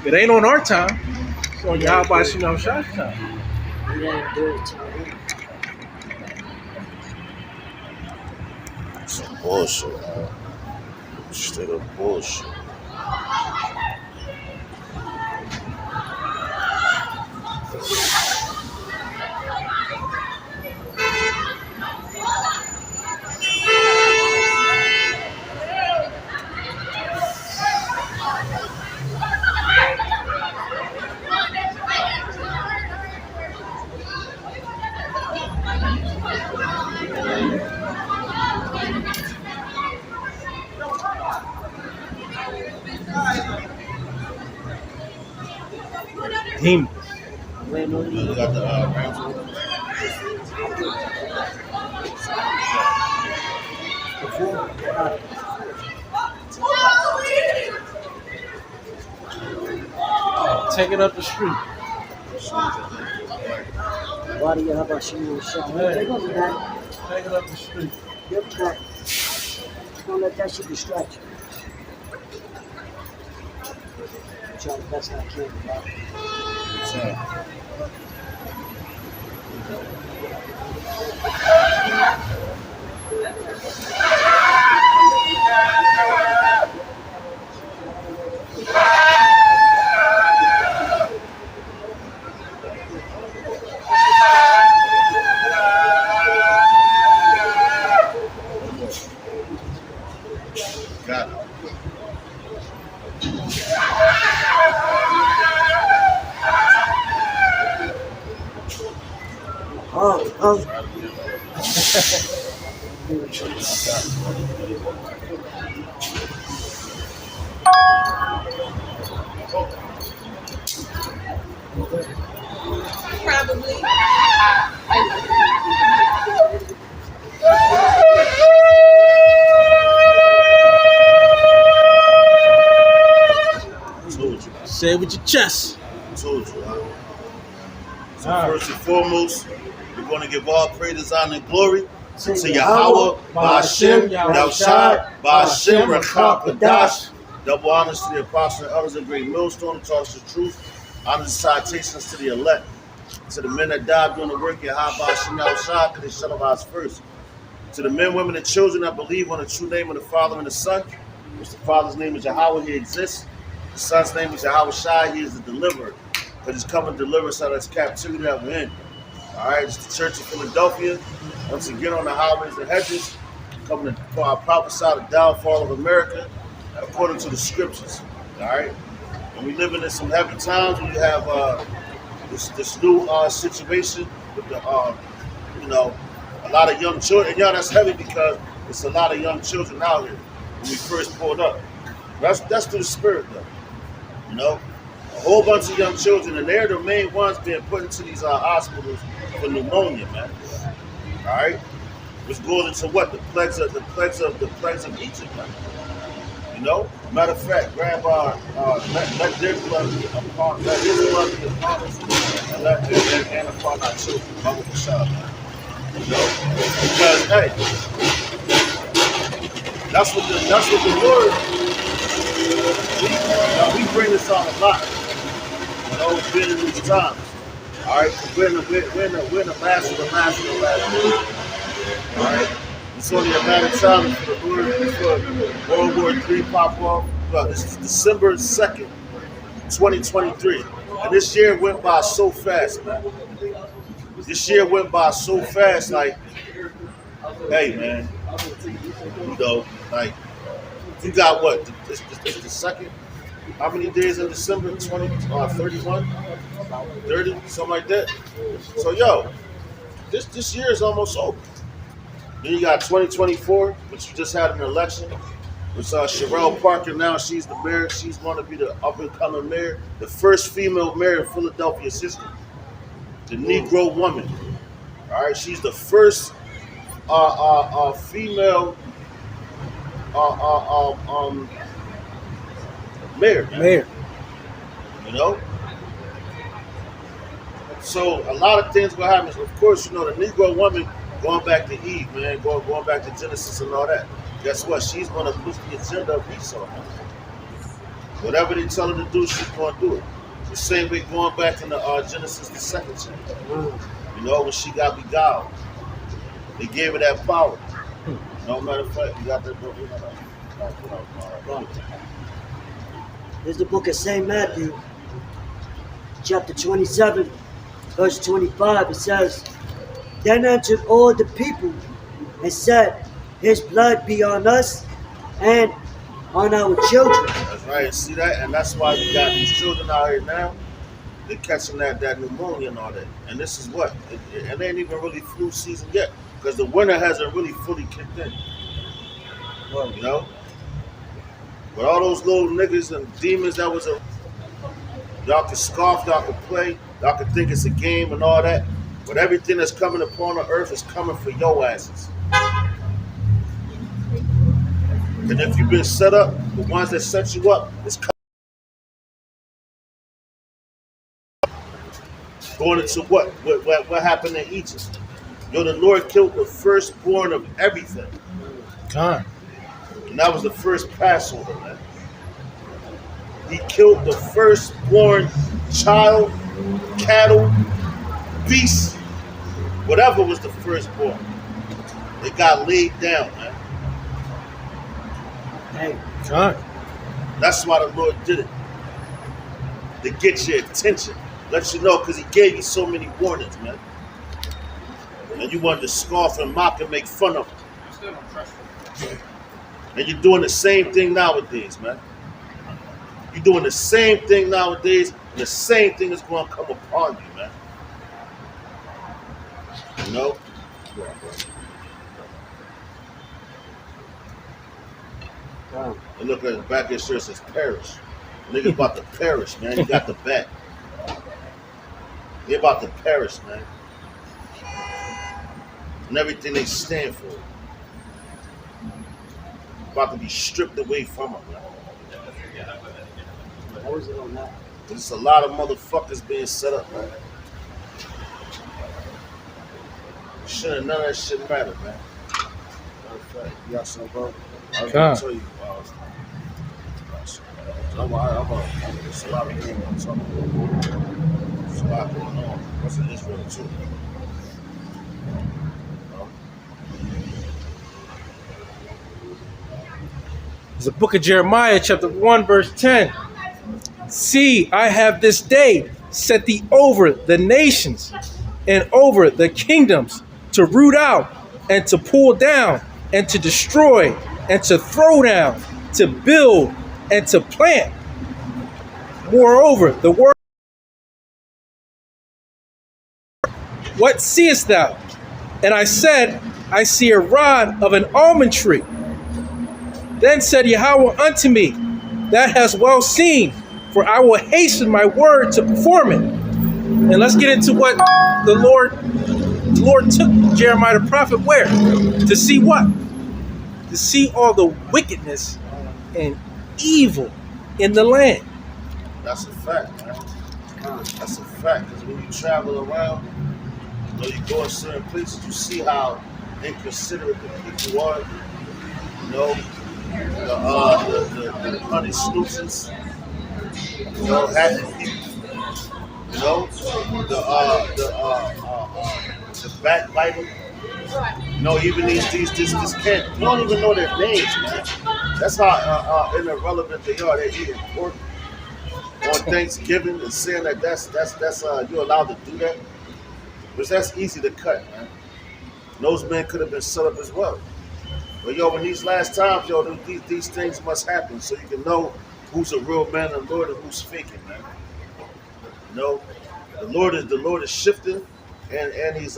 It ain't on our time. So y'all by Shah's time. We didn't do it till Some bullshit, man. Straight up bullshit. Demon. when no You need. got the Rams over there? Take it up the street. Why do you have a shoe shot? Hey. Take over that. Take it up the street. Get back. Don't let that shit distract you. I'm trying the best I can, bro. Got it. Oh. Probably. Told you. Say it with your chest. Told you, huh? So All right. first and foremost, we're going to give all praise, honor, and glory Say to Yahweh, Yahweh, Ba'ashem, Yahushai, Ba'ashem, Rakha, Kadash. Double honors to the apostles and elders of great millstone, taught us the truth. Honors and salutations to the elect, to the men that died doing the work, Yahweh, Ba'ashem, Yahushai, because they shut our eyes first. To the men, women, and children that believe on the true name of the Father and the Son, which the Father's name is Yahweh, he exists. The Son's name is Yahweh Shai, he is the deliverer. But he's come to deliver us out of this captivity that we're in. All right, it's the Church of Philadelphia. Once again on the highways and hedges, coming to prophesy the downfall of America according to the scriptures. All right, and we living in some heavy times. We have this new situation with the a lot of young children. And that's heavy because it's a lot of young children out here when we first pulled up. That's through the spirit though. You know, a whole bunch of young children, and they're the main ones being put into these hospitals for pneumonia, man. All right, which goes into what the plagues of Egypt, man. You know, matter of fact, grab let their blood be upon, let his blood be upon us, and let and upon our children. Mother Bashar, man. You know, because hey, that's what the word. We bring this on a lot. You know, it's been in these times. All right, we're in the last of the last. All right, it's only a matter of time for World War III pop off. Well, this is December 2nd, 2023, and this year went by so fast, man. This year went by so fast. Like, hey, man, you know, like. You got what? This the second? How many days in December? 31? 30? Something like that. So, yo, this year is almost over. Then you got 2024, which you just had an election. Which Sherelle Parker now, she's the mayor. She's going to be the up-and-coming mayor. The first female mayor in Philadelphia's history. The Negro woman. All right, she's the first female mayor. Mayor. You know? So a lot of things gonna happen. Of course, you know, the Negro woman going back to Eve, man, going back to Genesis and all that. Guess what? She's gonna push the agenda of Esau, man. Whatever they tell her to do, she's going to do it. The same way going back in the Genesis, the second chapter. You know, when she got beguiled, they gave her that power. No matter of fact, you got that book. There's the book of St. Matthew, chapter 27, verse 25. It says, Then answered all the people and said, His blood be on us and on our children. That's right. See that? And that's why you got these children out here now. They're catching that pneumonia and all that. And this is what? It ain't even really flu season yet. Because the winter hasn't really fully kicked in. You know? But all those little niggas and demons that was a... Y'all can scoff, y'all can play, y'all can think it's a game and all that. But everything that's coming upon the earth is coming for your asses. And if you've been set up, the ones that set you up, it's coming. Going into what? What happened in Egypt? Yo, the Lord killed the firstborn of everything. God. And that was the first Passover, man. He killed the firstborn child, cattle, beasts, whatever was the firstborn. They got laid down, man. Hey, God. That's why the Lord did it. To get your attention. Let you know, because he gave you so many warnings, man. And you wanted to scoff and mock and make fun of him. And you're doing the same thing nowadays, man. You're doing the same thing nowadays, and the same thing is going to come upon you, man. You know? And look at the back of his shirt, says perish. Niggas about to perish, man. You got the back. They're about to perish, man. And everything they stand for. About to be stripped away from them, man. how is it on that? There's a lot of motherfuckers being set up, man. Shouldn't none of that shit matter, man. You got some, bro? I was gonna tell you. There's a lot of things I'm talking about. There's a lot going on. What's in Israel, too? It's the book of Jeremiah, chapter 1, verse 10. See, I have this day set thee over the nations and over the kingdoms to root out and to pull down and to destroy and to throw down, to build and to plant. Moreover, the word, what seest thou? And I said, I see a rod of an almond tree. Then said Yahweh unto me, That hast well seen, for I will hasten my word to perform it. And let's get into what the Lord took Jeremiah the prophet where? To see what? To see all the wickedness and evil in the land. That's a fact, man. That's a fact. Because when you travel around, you know, you go in certain places, you see how inconsiderate the people are. You know, the honey snoozes, you know, happy people, you know, the backbiting, you know, even these can't, you don't even know their names, man. That's how irrelevant they are. They're eating pork on Thanksgiving and saying that that's you're allowed to do that, because that's easy to cut, man. And those men could have been set up as well. But yo, in these last times, yo, these things must happen so you can know who's a real man of the Lord and who's faking, man. You know, the Lord is shifting, and he's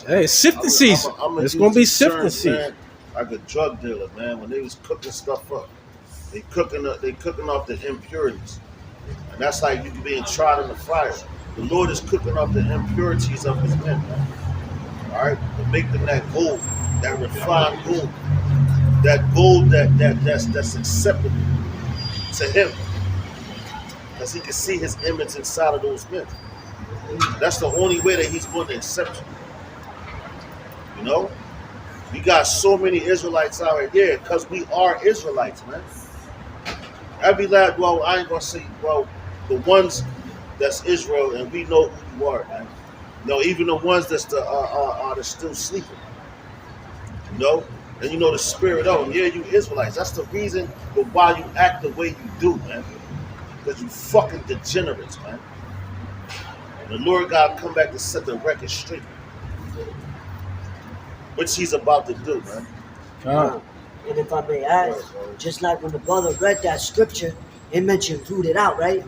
Hey, it's sifting season. It's gonna be sifting season. Man, like a drug dealer, man. When they was cooking stuff up, they cooking off the impurities, and that's like you being tried in the fire. The Lord is cooking off the impurities of His men, man. All right, to make them that gold, that refined gold, that's acceptable to Him, because He can see His image inside of those men. That's the only way that He's going to accept you. You know, we got so many Israelites out here, because we are Israelites, man. Every last, well, I ain't gonna say, well, the ones that's Israel, and we know who you are, man. You know, even the ones that's that's still sleeping. You know, and you know the spirit of them. Yeah, you Israelites. That's the reason why you act the way you do, man. Because you fucking degenerates, man. And the Lord God come back to set the record straight, which He's about to do, man. And if I may add, just like when the brother read that scripture, it mentioned rooted out, right?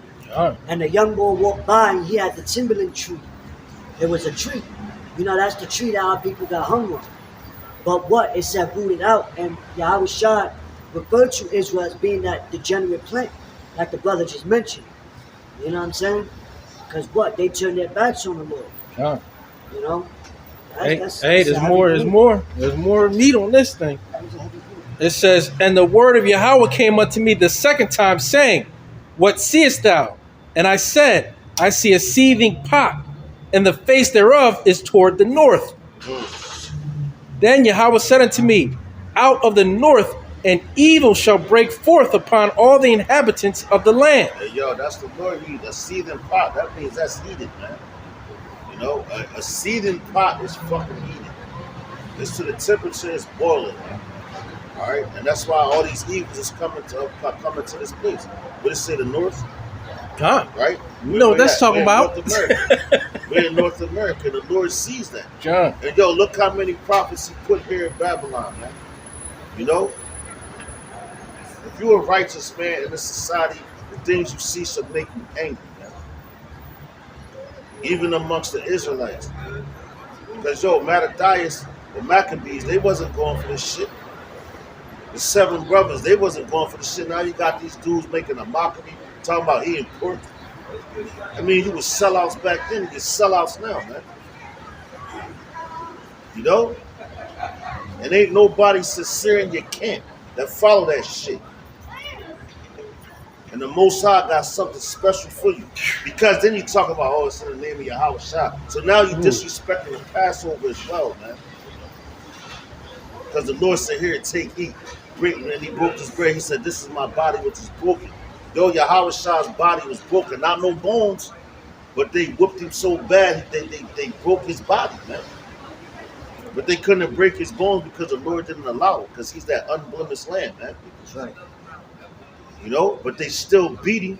And the young boy walked by and he had the timberland tree. It was a tree. You know, that's the tree that our people got hung on. But what? It said rooted out. And Yahweh Shai referred to Israel as being that degenerate plant, like the brother just mentioned. You know what I'm saying? Because what? They turned their backs on the Lord. You know? There's more meat on this thing. It says, and the word of Yahweh came unto me the second time, saying, what seest thou? And I said, I see a seething pot, and the face thereof is toward the north. Then Yahweh said unto me, out of the north an evil shall break forth upon all the inhabitants of the land. Hey, yo, that's the Lord. A seething pot. That means that's heated, man. You know, a seething pot is fucking heated. It's to the temperature, it's boiling, man. All right, and that's why all these evils is coming to this place. What is it, the north? Right? No, that's talking about. North America. We're in North America. The Lord sees that. John. And yo, look how many prophets He put here in Babylon, man. You know, if you're a righteous man in this society, the things you see should make you angry, man. Even amongst the Israelites, because yo, Mattathias, the Maccabees, they wasn't going for this shit. The 7 brothers, they wasn't going for the shit. Now you got these dudes making a mockery, talking about eating pork. I mean, you were sellouts back then, you're sellouts now, man. You know? And ain't nobody sincere in your camp that follow that shit. And the Most High got something special for you. Because then you talk about, oh, it's in the name of Yahweh Shai. So now you disrespecting the Passover as well, man. Because the Lord said, here, take, eat. And He broke His bread. He said, this is my body which is broken. Yo, Yahweh Shai's body was broken. Not no bones, but they whooped Him so bad, they broke His body, man. But they couldn't break His bones because the Lord didn't allow it, because He's that unblemished lamb, man. That's right. You know, but they still beat Him.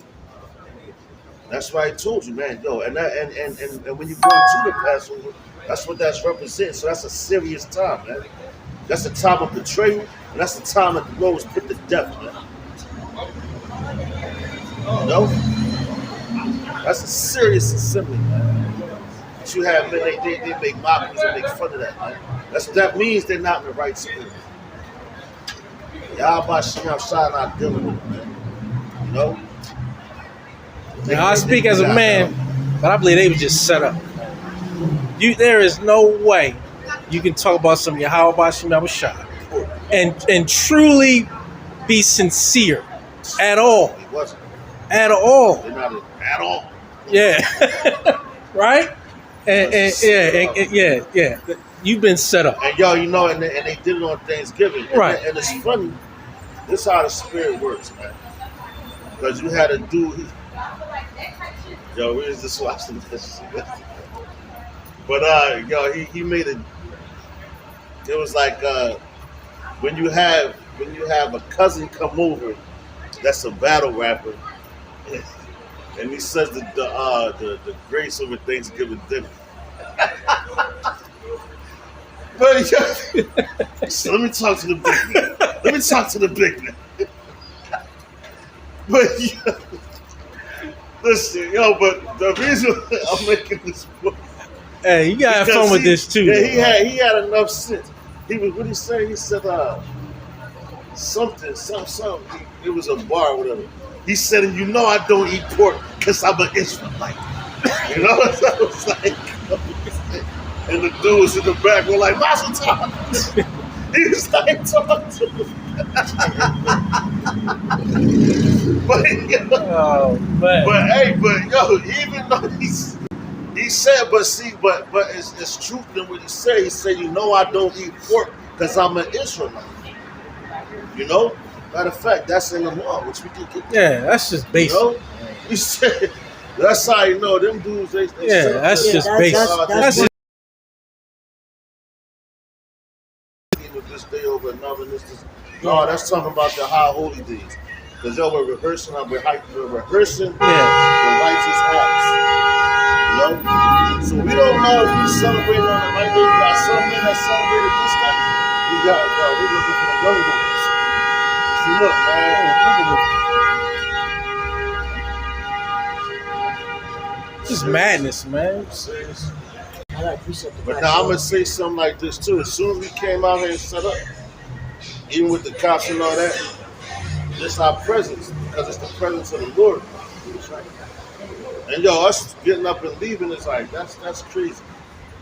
That's why I told you, man. Yo, and when you go into the Passover, that's what that's representing. So that's a serious time, man. That's the time of betrayal, and that's the time that the Lord was put to death, man. You know? That's a serious assembly, man. But you have men, they make mockeries and make fun of that, man. That means they're not in the right spirit. Yahweh Shem Shai not dealing with it, man. You know? Now I speak as a man, but I believe they were just set up. There is no way you can talk about some Yahweh Shem Shai and truly be sincere at all. He wasn't. At all. They're not at all. Yeah. Right? And yeah. You've been set up. And yo, you know, and they did it on Thanksgiving. Right. And it's funny. This is how the spirit works, man. Because you had a dude. Yo, we was just watching this. But yo, he made it. It was like when you have a cousin come over that's a battle rapper, and he says the grace over Thanksgiving dinner. But yo, so let me talk to the big man. But yo, listen, yo, but the reason I'm making this book. Hey, you gotta have fun with this too. Yeah, he had enough sense. He was, what he say? He said something. It was a bar or whatever. He said, you know I don't eat pork because I'm an Israelite. You know, so I was like, and the dudes in the back were like, Mazel Tov. He was like, talk to him. But yo, even though he said, but it's truth in what he said. He said, you know I don't eat pork because I'm an Israelite. You know? Matter of fact, that's in the law, which we can get. Yeah, that's just basic. You know? You said, that's how you know them dudes. They Yeah, that's just basic. That's just with this day over another. No, that's talking about the high holy days. Because yo, we're rehearsing the righteous acts. You know? So we don't know if we celebrate on the right day. We got some men that celebrated this time. We looking for the young boys. See, look, man. just madness, man. I like precept. But now I'm gonna say something like this too. As soon as we came out here and set up, even with the cops and all that, just our presence, because it's the presence of the Lord. And yo, us getting up and leaving is like that's crazy.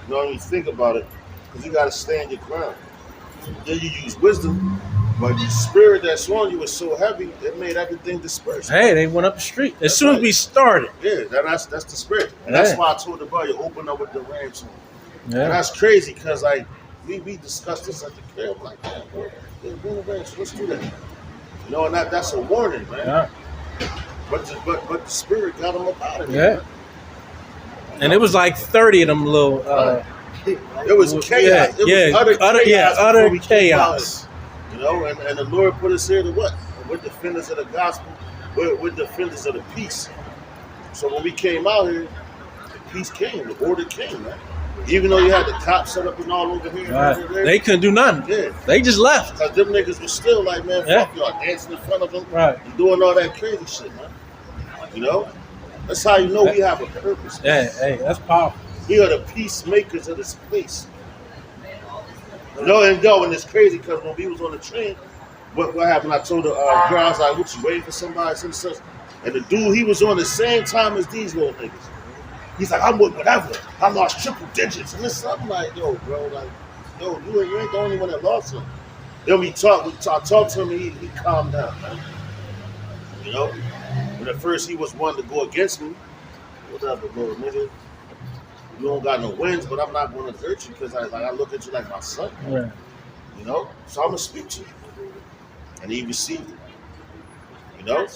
You know when you think about it, because you gotta stand your ground. Then you use wisdom, but the spirit that's on you was so heavy, it made everything disperse. Hey, they went up the street as soon as we started. Yeah, that's the spirit. And that's why I told the brother, open up with the ram song. Yeah. And that's crazy because like we discussed this at the crib. I'm like, man, let's do that. You know, and that's a warning, man. Yeah. But the spirit got them up out of Yeah. here. And it was like 30 of them little It was chaos. It was utter chaos. You know, and the Lord put us here to what? We're defenders of the gospel. We're defenders of the peace. So when we came out here, the peace came, the order came, man. Even though you had the cops set up and all over here, Right. and over there, They couldn't do nothing. yeah. They just left. Because them niggas was still like, man, fuck y'all, dancing in front of them, Right. and doing all that crazy shit, man. You know? That's how you know we have a purpose. Yeah, hey, that's powerful. We are the peacemakers of this place. You know, and it's crazy because when we was on the train, what happened? I told the girl, I was like, what, you waiting for somebody? Such. And the dude, he was on the same time as these little niggas. He's like, I'm with whatever. I lost triple digits. And this, I'm like, yo, bro, like, yo, you ain't the only one that lost him. Then we talked to him, and he calmed down, man. You know? When at first he was one to go against me, whatever, little nigga. You don't got no wins, but I'm not going to hurt you because I look at you like my son. Yeah. You know? So I'm going to speak to you. And he received it. You know?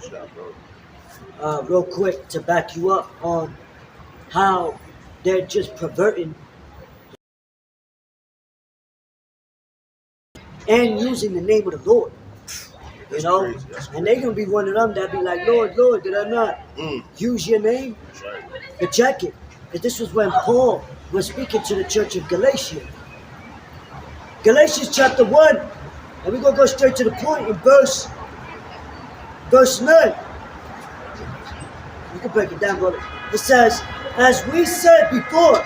Shut bro. Real quick to back you up on how they're just perverting and using the name of the Lord. You know? Crazy. And they're going to be one of them that be like, Lord, Lord, did I not use your name? That's right. But check it. And this was when Paul was speaking to the church of Galatia. Galatians chapter 1. And we're going to go straight to the point in verse 9. You can break it down, brother. It says, as we said before,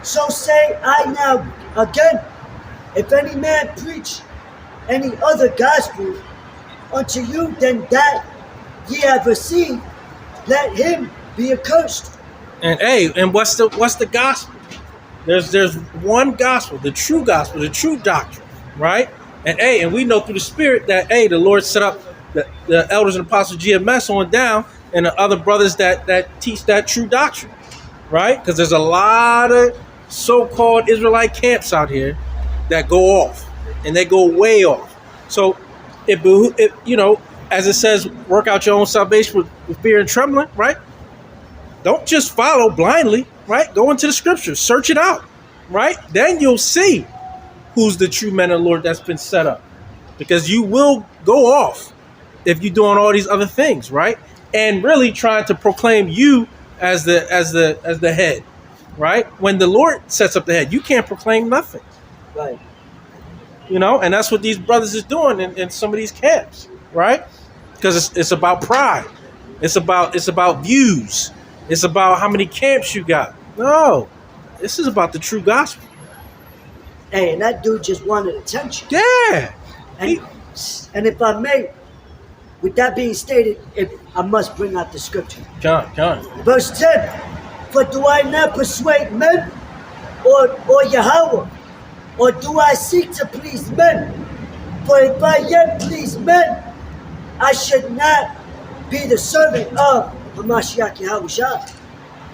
so say I now again, if any man preach any other gospel unto you than that ye have received, let him be accursed. And hey, and what's the gospel? There's one gospel, the true doctrine, right? And hey, and we know through the Spirit that hey, the Lord set up the elders and apostles GMS on down, and the other brothers that teach that true doctrine, right? Because there's a lot of so-called Israelite camps out here that go off, and they go way off. So it you know, as it says, work out your own salvation with fear and trembling, right? Don't just follow blindly, right? Go into the scriptures, search it out, right? Then you'll see who's the true man of the Lord that's been set up, because you will go off if you're doing all these other things, right? And really trying to proclaim you as the head, right? When the Lord sets up the head, you can't proclaim nothing. Right. You know, and that's what these brothers is doing in some of these camps, right? Because it's about pride. It's about views. It's about how many camps you got. No, this is about the true gospel. Hey, and that dude just wanted attention. Yeah. And if I may, with that being stated, I must bring out the scripture. John. Verse 10, for do I not persuade men or Yahweh? Or do I seek to please men? For if I yet please men, I should not be the servant of Hamashiach Yahushua.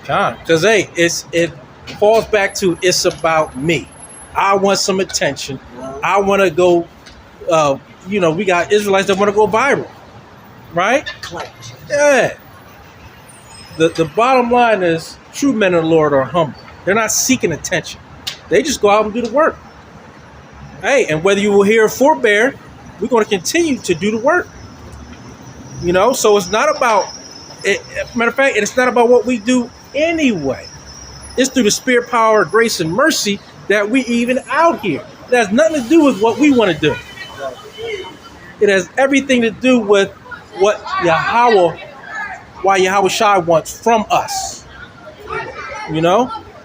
John, because hey, it falls back to it's about me. I want some attention. I want to go we got Israelites that want to go viral, right? Clash. Yeah. The bottom line is true men of the Lord are humble. They're not seeking attention. They just go out and do the work. Hey, and whether you will hear or forbear, we're going to continue to do the work. So it's not about matter of fact, it's not about what we do anyway. It's through the spirit, power, grace, and mercy that we even out here. It has nothing to do with what we want to do. It has everything to do with why Yahweh Shai wants from us.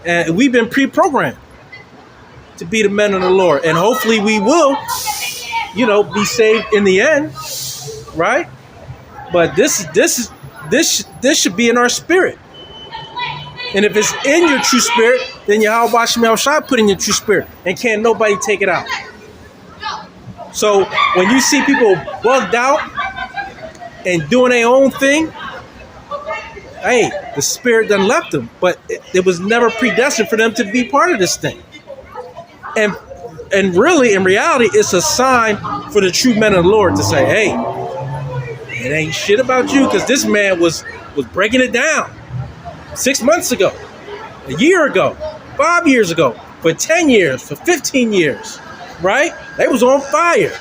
And we've been pre-programmed to be the men of the Lord. And hopefully we will, be saved in the end. Right? But this should be in our spirit. And if it's in your true spirit, then Yahweh Shai put in your true spirit. And can't nobody take it out. So when you see people bugged out and doing their own thing, hey, the spirit done left them. But it was never predestined for them to be part of this thing. And really, in reality, it's a sign for the true men of the Lord to say, hey, it ain't shit about you, because this man was breaking it down 6 months ago, a year ago, 5 years ago, for 10 years, for 15 years, right? They was on fire.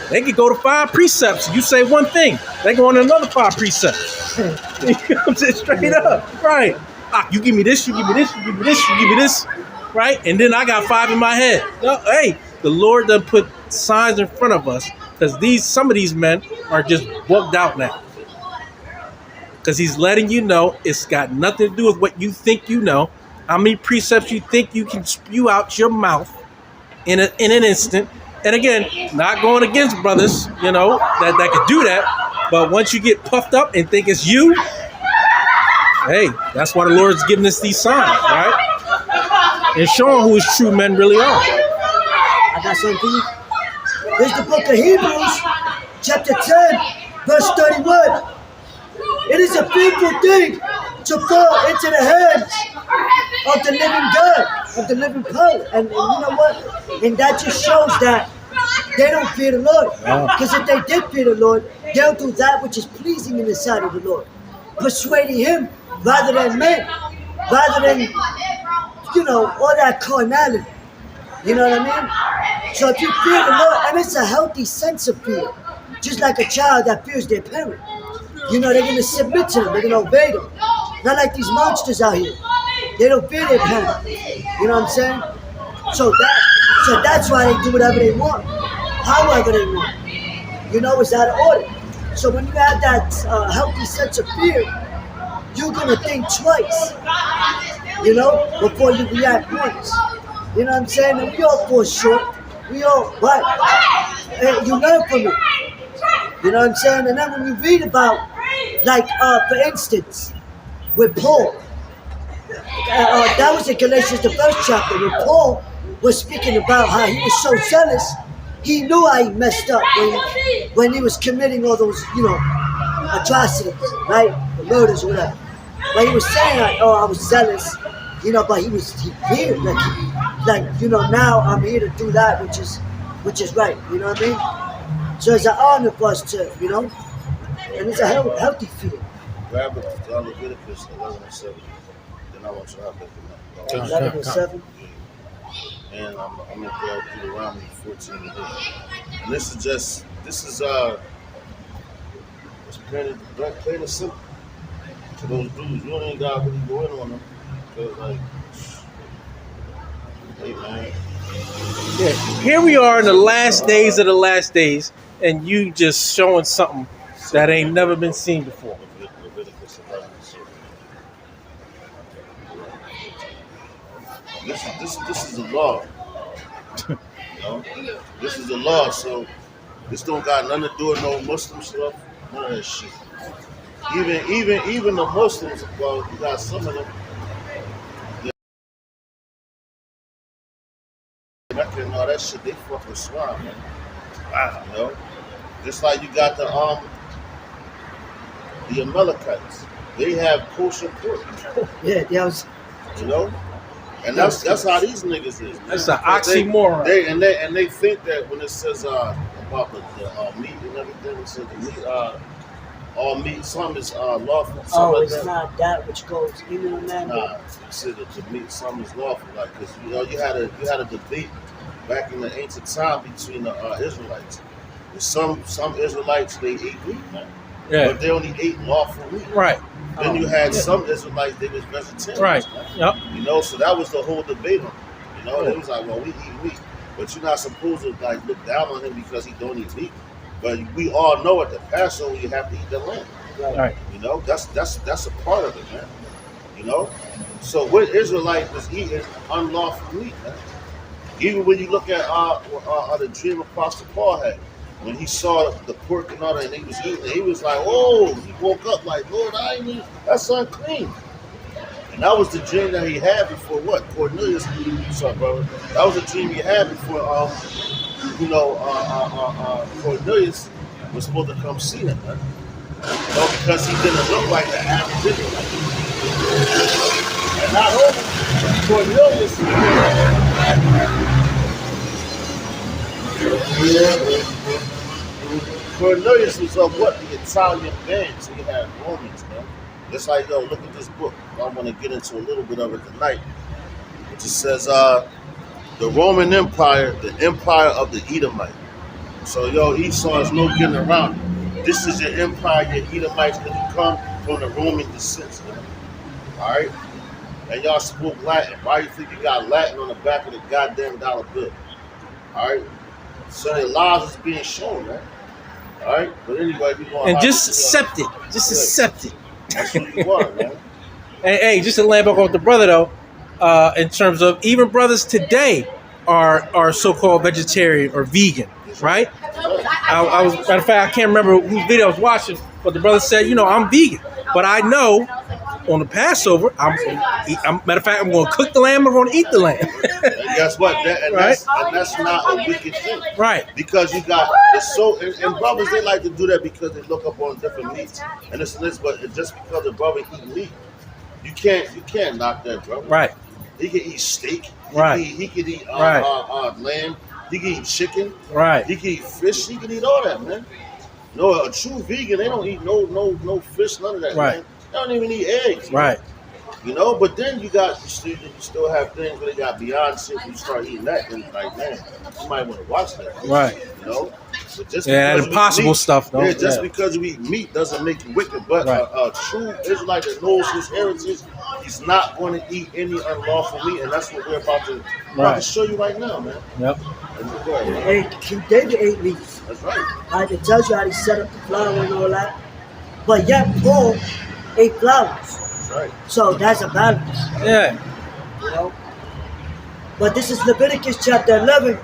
They could go to 5 precepts. You say one thing, they go on another 5 precepts. You know what I'm saying? Straight up, right? You give me this, you give me this, you give me this, you give me this, right? And then I got 5 in my head. No, hey, the Lord done put signs in front of us, because some of these men are just bugged out now. Because he's letting you know it's got nothing to do with what you think you know, how many precepts you think you can spew out your mouth in an instant. And again, not going against brothers, that could do that. But once you get puffed up and think it's you, hey, that's why the Lord's giving us these signs, right? And showing who his true men really are. I got something for you. There's the book of Hebrews, chapter 10, verse 31. It is a fearful thing to fall into the hands of the living God, of the living power. And you know what? And that just shows that they don't fear the Lord. Because if they did fear the Lord, they'll do that which is pleasing in the sight of the Lord. Persuading him rather than men. Rather than, all that carnality. You know what I mean? So if you fear the Lord, and it's a healthy sense of fear. Just like a child that fears their parent. They're going to submit to them. They're going to obey them. Not like these monsters out here. They don't fear their parent. You know what I'm saying? So that's why they do whatever they want. However they want. It's out of order. So when you have that healthy sense of fear, you're going to think twice. Before you react once. You know what I'm saying? And we all fall short. We all, right? And you learn from it. You know what I'm saying? And then when you read about, for instance, with Paul, that was in Galatians, the first chapter, where Paul was speaking about how he was so zealous, he knew how he messed up when he was committing all those, atrocities, right? The murders or whatever. But he was saying, I was zealous, but he feared, now I'm here to do that, which is right, you know what I mean? So it's an honor for us to, and it's a healthy fear. Grab it, Leviticus 11:7. Then I want you to have that. 11:7. And I'm going to go Deuteronomy 14:8. And this is it's plain and simple. To those dudes, you ain't got to really go in on them. Because, hey, man. Yeah, here we are in the last days of the last days, and you just showing something that ain't never been seen before. Leviticus 11:7. This is a law. This is a law, so this don't got nothing to do with no Muslim stuff, none of that shit. Even the Muslims, well, you got some of them. And all that shit, they fucking swine, man. Wow. Just like you got the Amalekites. They have kosher pork. Yeah, that was. And that's how these niggas is. Man. That's an oxymoron. They think that when it says about the meat and everything. It said the meat, all meat, some is lawful. Some Oh, like it's that. not that which goes in the man. Nah, it said that the meat, some is lawful. Like, cause you had a debate back in the ancient time between the Israelites. And some Israelites they eat meat, man, Yeah. but they only ate lawful meat. Right. Then you had some Israelites they was vegetarians. Right. Man. Yep. You know, so that was the whole debate on it. You know, it was like, well, we eat meat, but you're not supposed to like look down on him because he don't eat meat. But we all know at the Passover you have to eat the lamb. Right. You know, that's a part of it, man. You know, so what Israelite was eating unlawful meat, man. Even when you look at the dream Apostle Paul had, when he saw the pork and all that, and he was eating it, he was like, "Oh!" He woke up like, "Lord, I ain't eat. That's unclean." And that was the dream that he had before what Cornelius. What's up, brother? That was the dream he had before, Cornelius was supposed to come see him, man. You know, because he didn't look like the average Israelite. And not only Cornelius. Cornelius was of what? The Italian band, so you had Romans, man. It's like, yo, look at this book. I want to get into a little bit of it tonight. It just says, the Roman Empire, the empire of the Edomite. So, yo, Esau is no getting around it. This is your empire, your Edomites, because you come from the Roman descent, man. All right? And y'all spoke Latin. Why do you think you got Latin on the back of the goddamn dollar bill? All right? So their lives is being shown, man. All right? But anyway, we going And just accept it. Just accept it. That's who you are, man. Hey, just to land back off the brother though, in terms of even brothers today are so-called vegetarian or vegan, right? I was, matter of fact, I can't remember whose video I was watching, but the brother said, I'm vegan, but I know on the Passover, matter of fact, I'm going to cook the lamb. I'm going to eat the lamb. And guess what? That's not a wicked thing, right? Because you got it's so and brothers they like to do that because they look up on different meats and it's but just because the brother eat meat, you can't knock that brother. Right. He can eat steak. He can eat lamb. He can eat chicken. Right. He can eat fish. He can eat all that, man. No, a true vegan, they don't eat no fish, none of that, right. Man. They don't even eat eggs. Right. Man. You know, but then you still have things where they got beyond shit. You start eating that, and like, man, you might want to watch that. Right. You know, but just that impossible stuff. Though. Yeah, just because we eat meat doesn't make you wicked. But a true Israelite that knows his heritage, he's not going to eat any unlawful meat, and that's what we're about to show you right now, man. Yep. Hey, King David ate meat. That's right. I can tell you how he set up the flour and all that. But yet Paul ate flowers. Right. So that's a balance. Yeah. You know? But this is Leviticus chapter 11,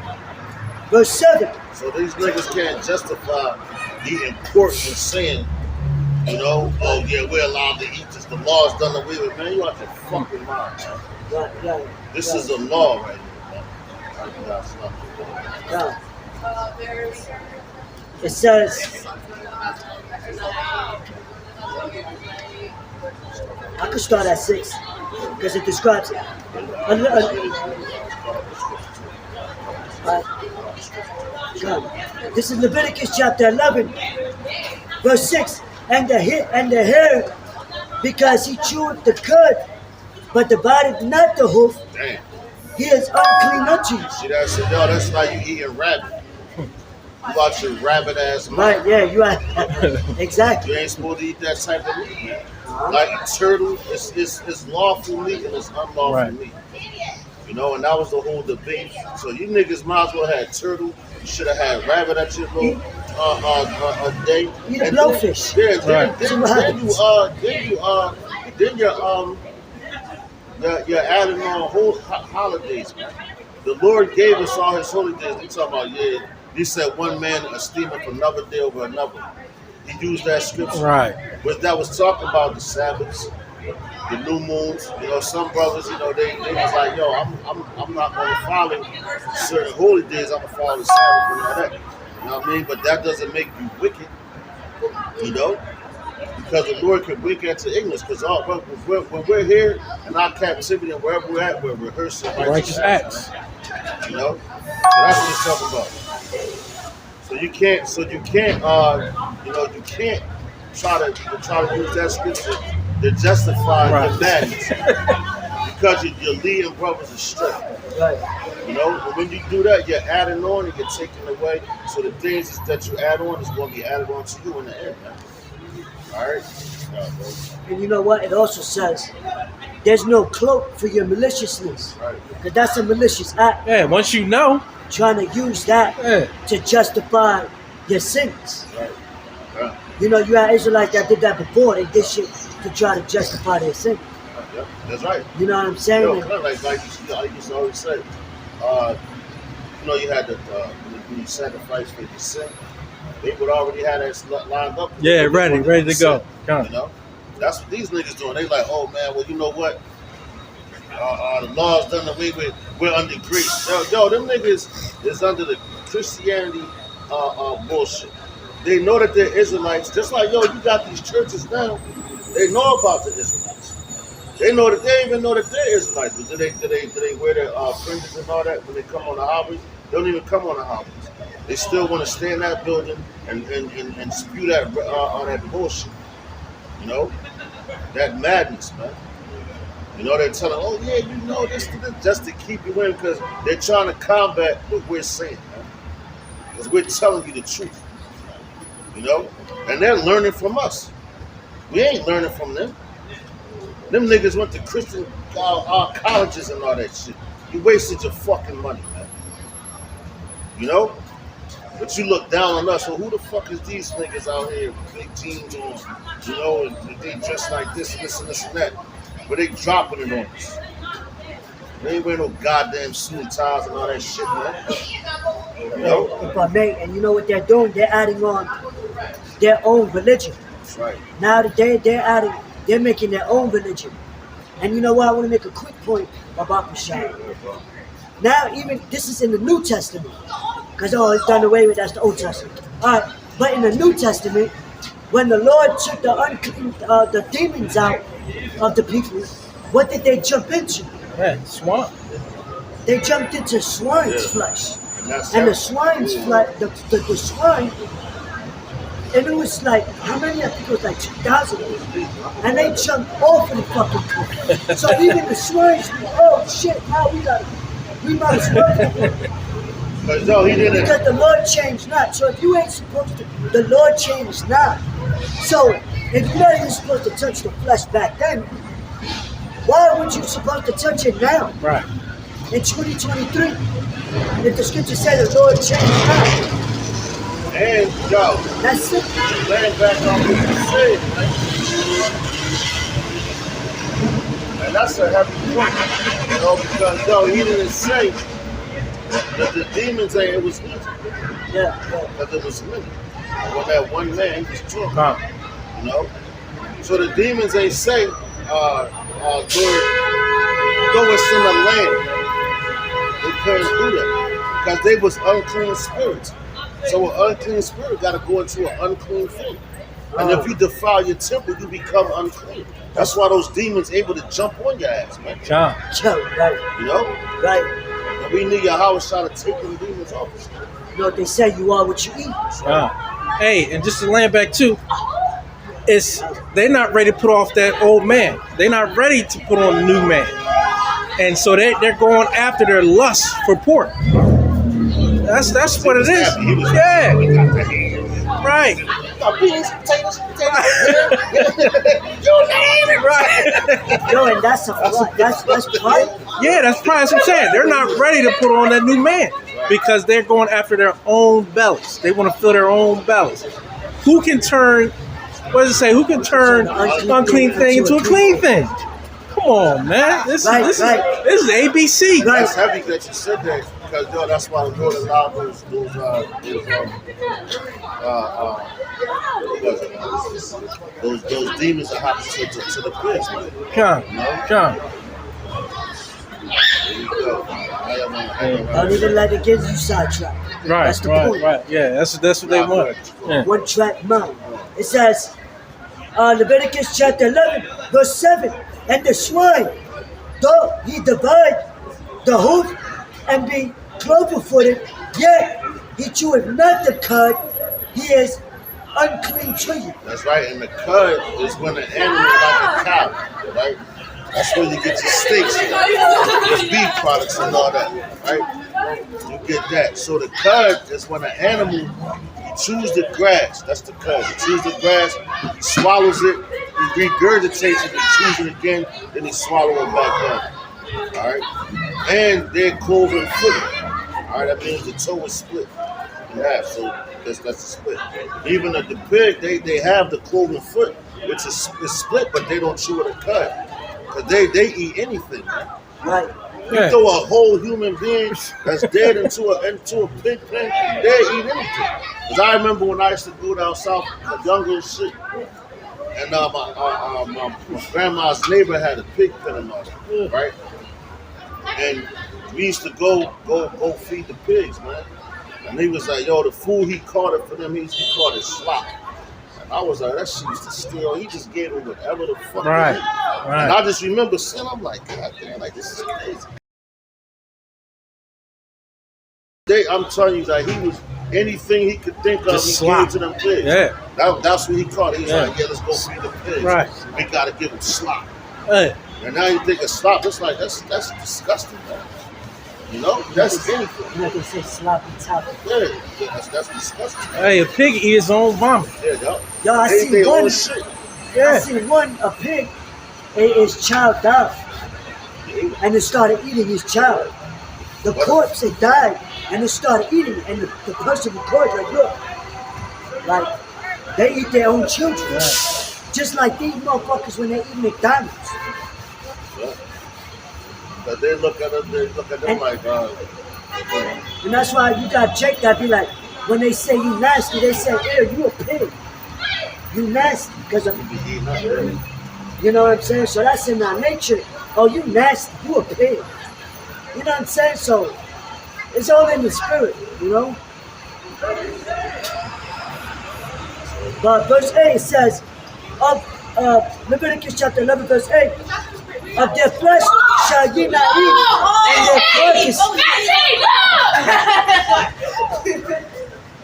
verse 7. So these niggas can't justify the importance of saying, oh yeah, we're allowed to eat this. The law is done away with. Man, you out your fucking mind, man. Right. This is a law right here, man. It says, I could start at 6 because it describes it. This is Leviticus chapter 11, verse 6. And the hair, because he chewed the cud, but divided not the hoof. Damn. He is unclean unto you. See that shit? Yo, that's like you eating rabbit. You watch your rabbit ass mouth. Right, yeah, you are. Exactly. You ain't supposed to eat that type of meat, man. Like turtle, it's lawful meat and it's unlawful meat. You know, and that was the whole debate. So you niggas might as well have turtle. You should have had rabbit at your little a day. Eat a blowfish. You're adding on whole holidays, man. The Lord gave us all His holy days. We talking about He said one man esteemeth another day over another. He used that scripture. Right. But that was talking about the Sabbaths, the new moons. Some brothers, they was like, yo, I'm not going to follow certain holy days. I'm going to follow the Sabbath and all that. You know what I mean? But that doesn't make you wicked. Because the Lord can wink at your ignorance. Because when we're here in our captivity and wherever we're at, we're rehearsing righteous acts. So that's what it's talking about. So you can't. You can't try to use that scripture to justify Right. your madness because you're leading brothers astray. Right. You know, but when you do that, you're adding on and you're taking away. So the things that you add on is going to be added on to you in the end, man. All right. And you know what? It also says there's no cloak for your maliciousness. Right. Because that's a malicious act. Yeah, once you know. Trying to use that to justify your sins. Right. Yeah. You know, you had Israelites that did that before. They did shit to try to justify their sin. Yeah, that's right. You know what I'm saying? Yo, like I used to always say, you had when you sacrifice for your sin, they would already have that lined up. Yeah, ready to go. You know, that's what these niggas doing. They like, oh man, well you know what? The law's done away with. We're under grace. Yo, them niggas is under the Christianity bullshit. They know that they're Israelites. Just like, yo, you got these churches now. They know about the Israelites. They know that they even know that they're Israelites. But do they wear their fringes and all that when they come on the holidays? They don't even come on the holidays. They still want to stay in that building and spew that that bullshit. You know, that madness, man. You know, they're telling, oh yeah, you know this just to keep you in because they're trying to combat what we're saying, man. Because we're telling you the truth. You know, and they're learning from us. We ain't learning from them. Them niggas went to Christian colleges and all that shit. You wasted your fucking money, man. You know? But you look down on us. Well, who the fuck is these niggas out here with big jeans on? You know, and they dress like this and this and this and that. But they dropping it on us. They ain't wearing no goddamn suit and ties and all that shit, man. You know? If I may, and you know what they're doing? They're adding on their own religion. That's right. Now they're making their own religion. And you know what? I want to make a quick point about Messiah. Now, even this is in the New Testament. Because, it's done away with, that's the Old Testament. All right, but in the New Testament, when the Lord took the demons out of the people, what did they jump into? Yeah, swamp. They jumped into swine's flesh. And the swine's flesh, the swine, and it was like, how many? I think it was like 2,000 of them. And they jumped off of the fucking cliff. So even the swines, oh shit, now we might as well. Because the Lord changed not. So if you ain't supposed to, the Lord changed not. So if you're not even supposed to touch the flesh back then, why would you supposed to touch it now? Right. In 2023, if the scripture says the Lord changed not. And yo, That's it. laying back on what you said, man. And that's a heavy point, you know, because he didn't say that the demons ain't, it was him. Yeah. Because it was him. When that one man, he was drunk. You know? So the demons ain't say, go us in the land. They couldn't do that. Because they was unclean spirits. So an unclean spirit got to go into an unclean thing. And if you defile your temple, you become unclean. That's why those demons able to jump on your ass, man. Right. You know? Right. And we need your house trying to take them demons off us. You know what they say, you are what you eat. Hey, and just to land back too, they're not ready to put off that old man. They're not ready to put on a new man. And so they're going after their lust for pork. That's what it is. Yeah. Right. Beans, potatoes. Right. Yo, and that's pride. Yeah, that's pride. That's what I'm saying. They're not ready to put on that new man because they're going after their own bellies. They want to fill their own bellies. Who can turn? What does it say? Who can turn unclean thing into a clean thing? Come on, man. This is ABC. That's heavy that you said that because that's why the Lord allowed those demons to happen to the pigs, man. Don't even let it get you sidetracked. Right. That's the point. Right. Yeah, that's what they want. Yeah. One track mind. It says, Leviticus chapter 11, verse 7, and the swine, though he divide the hoof and be clover-footed, yet He cheweth not the cud, he is unclean to you. That's right. And the cud is when an animal like a cow, right? That's where you get your steaks, your beef products and all that, right? You get that. So the cud is when an animal chews the grass. That's the cud. He chews the grass, he swallows it, he regurgitates it and chews it again, then he swallows it back down. All right? And they're cloven footed. All right? That means the toe is split in half. So that's the split. Even the pig, they have the cloven foot, which is split, but they don't chew it a cud. Because they eat anything, man. Right. You throw a whole human being that's dead into a pig pen, they eat anything. Because I remember when I used to go down south, a younger shit, and my grandma's neighbor had a pig pen in my house, right? And we used to go feed the pigs, man. And he was like, yo, the food he caught it for them, he called it slop. And I was like, that shit used to steal. He just gave him whatever the fuck. Right. And I just remember seeing, I'm like, God damn, like this is crazy. I'm telling you that he was anything he could think of, Just he gave to them pigs. Yeah. That's what he caught. He was like, yeah, let's go feed the pigs. Right. We gotta give them slop. Hey. And now you think of slop, it's like that's disgusting, man. You know, that's anything. You're not gonna say sloppy topping. Yeah, that's disgusting. Hey, a pig eats his own vomit. Yeah, yo. Yo, I They seen their one. own shit. I seen a pig ate his child down, and it started eating his child. The corpse had died, and it started eating, and the person who caught it, like, look, like they eat their own children, just like these motherfuckers when they eat McDonald's. Yeah. But they look at them like, And that's why you got Jake that be like, when they say you nasty, they say, ew, you a pig. You nasty, because of, you know what I'm saying? So that's in our nature. Oh, you nasty, you a pig. You know what I'm saying? So it's all in the spirit, you know? But verse 8 says, of Leviticus chapter 11, verse 8, of their flesh shall ye not eat,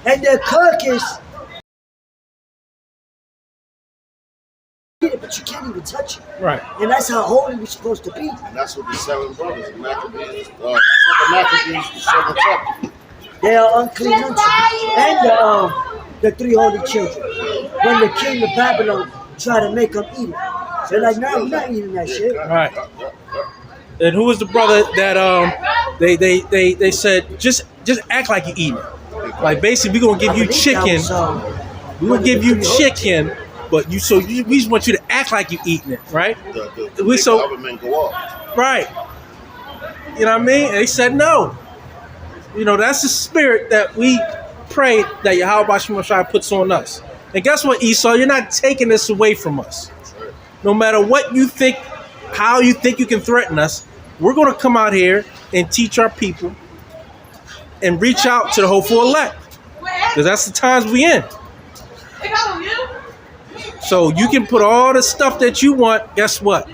and their carcass, but you can't even touch it. Right. And that's how holy we're supposed to be. and that's what the seven brothers, the Maccabees, the seven chapters. They are unclean unto you. And the three holy children. When the king of Babylon tried to make them eat it, they're like, no, we're not eating that shit. Right. And who was the brother that they said just act like you eating it? Like basically we're gonna give you chicken. We're gonna give you chicken, but we just want you to act like you eating it, right? The government go off. Right. You know what I mean? And they said no. You know, that's the spirit that we pray that Yahweh Shemashai puts on us. And guess what, Esau? You're not taking this away from us. No matter what you think, how you think you can threaten us, we're going to come out here and teach our people and reach out to the hopeful elect. Because that's the times we in. So you can put all the stuff that you want. Guess what?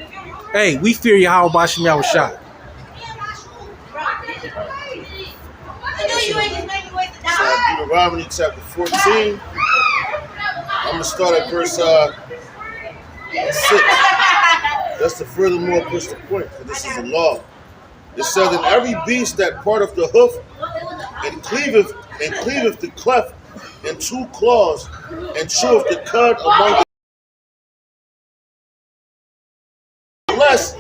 Hey, we fear Yahweh Bashem Yahushua. Deuteronomy chapter 14. I'm going to start at verse 6. That's to furthermore push the point, because this is a law. It says, "And every beast that parteth the hoof and cleaveth the cleft in two claws, and cheweth the cud among the flesh,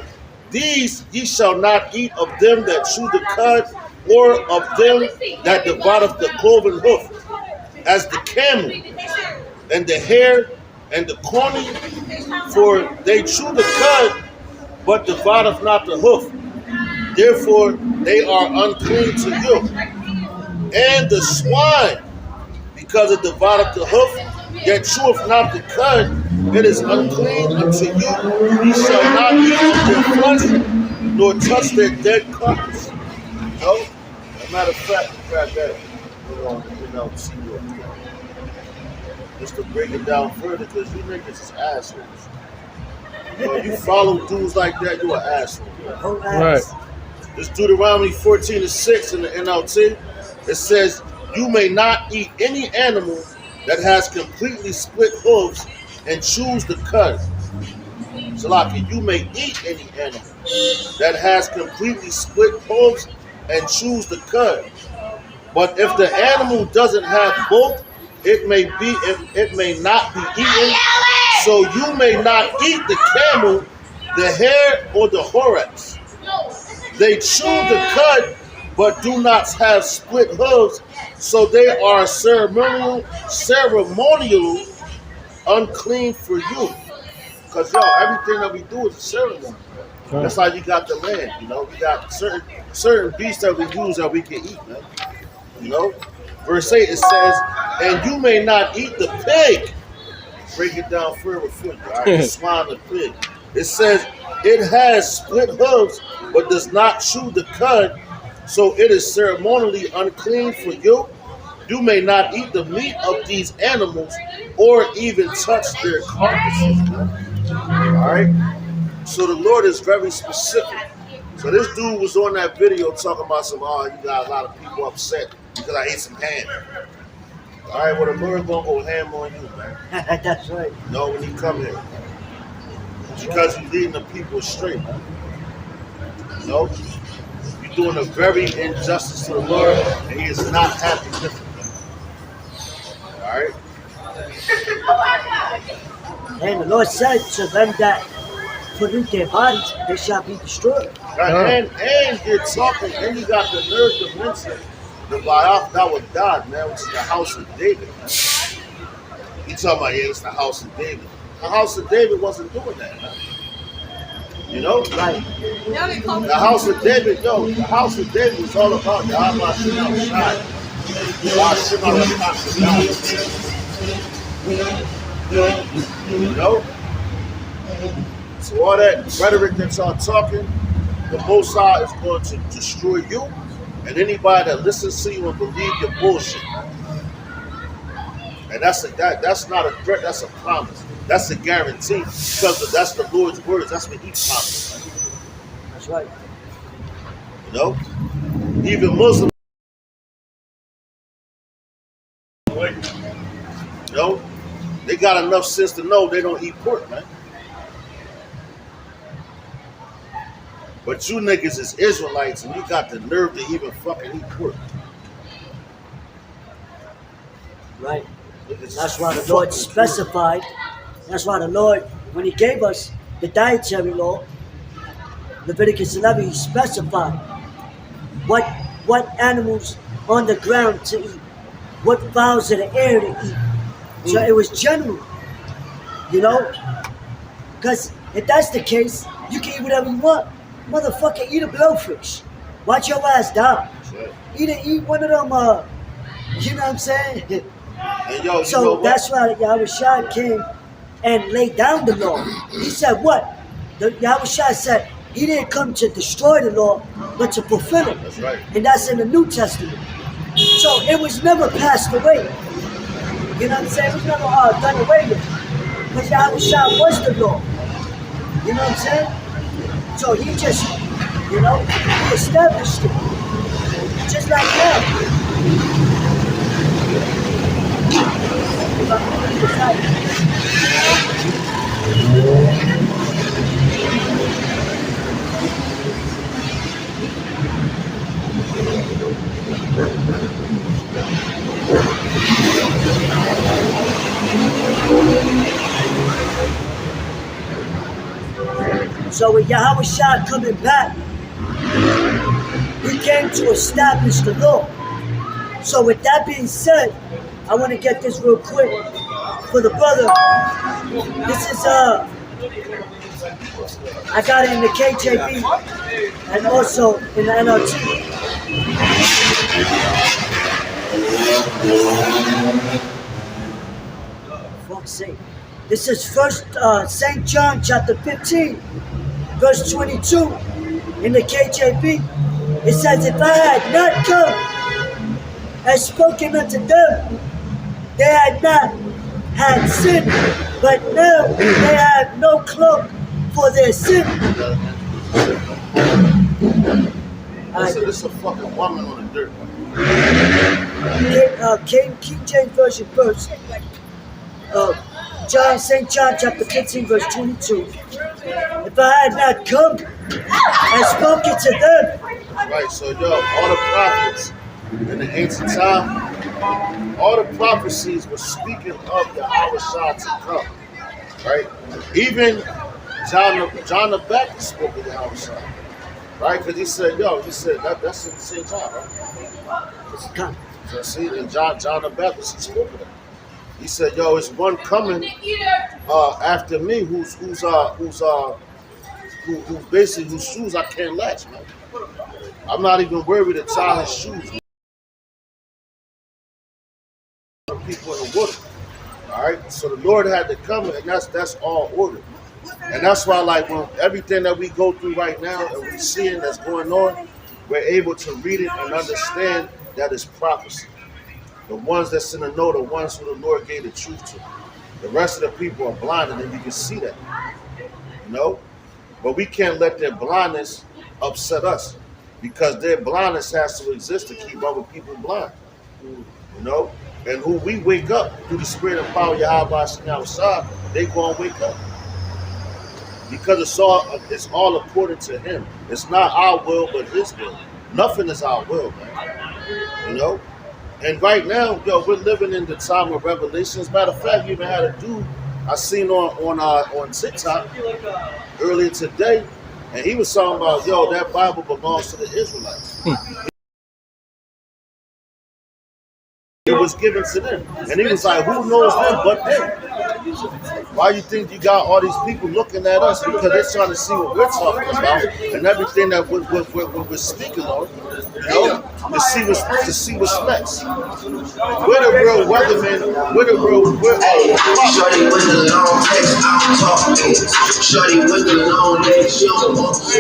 these ye shall not eat of them that chew the cud, or of them that devoureth the cloven hoof, as the camel, and the hare, and the coney, for they chew the cud, but devoureth not the hoof. Therefore they are unclean to you. And the swine, because it devoureth the hoof, yet cheweth not the cud, it is unclean unto you. Ye shall not eat of their flesh, nor touch their dead carcass." No? As a matter of fact, grab that. See what just to break it down further, because you niggas is assholes. You follow dudes like that, you an asshole. Right. This Deuteronomy 14:6 in the NLT. It says, You may not eat any animal that has completely split hooves and choose the cud. Salaki, you may eat any animal that has completely split hooves and choose the cud. But if the animal doesn't have both, it may not be eaten. So you may not eat the camel, the hare, or the horax. They chew the cud, but do not have split hooves, so they are ceremonial unclean for you. Because everything that we do is a ceremony. That's how you got the land, We got certain beasts that we use that we can eat, man. Verse 8 it says, and you may not eat the pig. Break it down further for you. All right, the swine, the pig. It says it has split hooves, but does not chew the cud, so it is ceremonially unclean for you. You may not eat the meat of these animals, or even touch their carcasses. All right. So the Lord is very specific. So this dude was on that video talking about you got a lot of people upset because I ate some ham. All right, well, the Lord gonna go ham on you, man. That's right. When he come here. Because you're leading the people astray, man. You're doing a very injustice to the Lord, and he is not happy with it. All right? And the Lord said to them that pollute their bodies, they shall be destroyed. Right. And you're talking, and you got the nerve to mention the Baal that was God, man, which is the house of David, man. You talking about, it's the house of David. The house of David wasn't doing that, man. Right. The house of David, the house of David was all about the Allah Shai. So all that rhetoric that y'all talking, the Most High is going to destroy you and anybody that listens to you and believe your bullshit. And that's not a threat, that's a promise. That's a guarantee because that's the Lord's words. That's what he promised. That's right. Even Muslims, they got enough sense to know they don't eat pork, man. But you niggas is Israelites and you got the nerve to even fucking eat pork. Right. That's why the Lord specified. That's why the Lord, when he gave us the dietary law, Leviticus 11, he specified what animals on the ground to eat, what fowls of the air to eat. So it was general, because if that's the case, you can eat whatever you want. Motherfucker, eat a blowfish. Watch your ass die. Eat one of them, you know what I'm saying? And so that's why Yahushua came and laid down the law. He said what? Yahushua said he didn't come to destroy the law, but to fulfill it. That's right. And that's in the New Testament. So it was never passed away. You know what I'm saying? It was never done away with. Because Yahushua was the law. You know what I'm saying? So he just, he established it. Just like that. So with Yahushua coming back, he came to establish the law. So with that being said, I want to get this real quick for the brother. This is I got it in the KJV and also in the NLT. Fuck's sake. This is first St. John chapter 15, verse 22 in the KJV. It says, if I had not come and spoken unto them, they had not had sin, but now they have no cloak for their sin. This is a fucking woman on the dirt. King James Version first. St. John chapter 15 verse 22. If I had not come and spoken to them. Right, so all the prophets in the ancient time, all the prophecies were speaking of the Yahushua to come. Right? Even John the Baptist spoke of the Yahushua. Right? Because he said that's in the same time, right? So see, and John the Baptist he spoke of that. He said, it's one coming after me whose basically whose shoes I can't latch, man. I'm not even worried to tie his shoes. People in the water. All right. So the Lord had to come, and that's all order. And that's why, like, when everything that we go through right now and we're seeing that's going on, we're able to read it and understand that it's prophecy. The ones that's in the know, the ones who the Lord gave the truth to. The rest of the people are blinded, and you can see that. You know? But we can't let their blindness upset us, because their blindness has to exist to keep other people blind. You know? And who we wake up through the spirit and power of Yahweh outside, they go and wake up. Because it's all according to him. It's not our will, but his will. Nothing is our will, man. You know? And right now, we're living in the time of revelation. As a matter of fact, you even had a dude I seen on TikTok earlier today, and he was talking about, that Bible belongs to the Israelites. It was given to them. And he was like, who knows them but them? Why you think you got all these people looking at us? Because they're trying to see what we're talking about and everything that we're speaking on, to see what's next. We're the real weathermen. We're the real. Shorty with the long legs, I'm talking. Shorty with the long legs, she don't want to.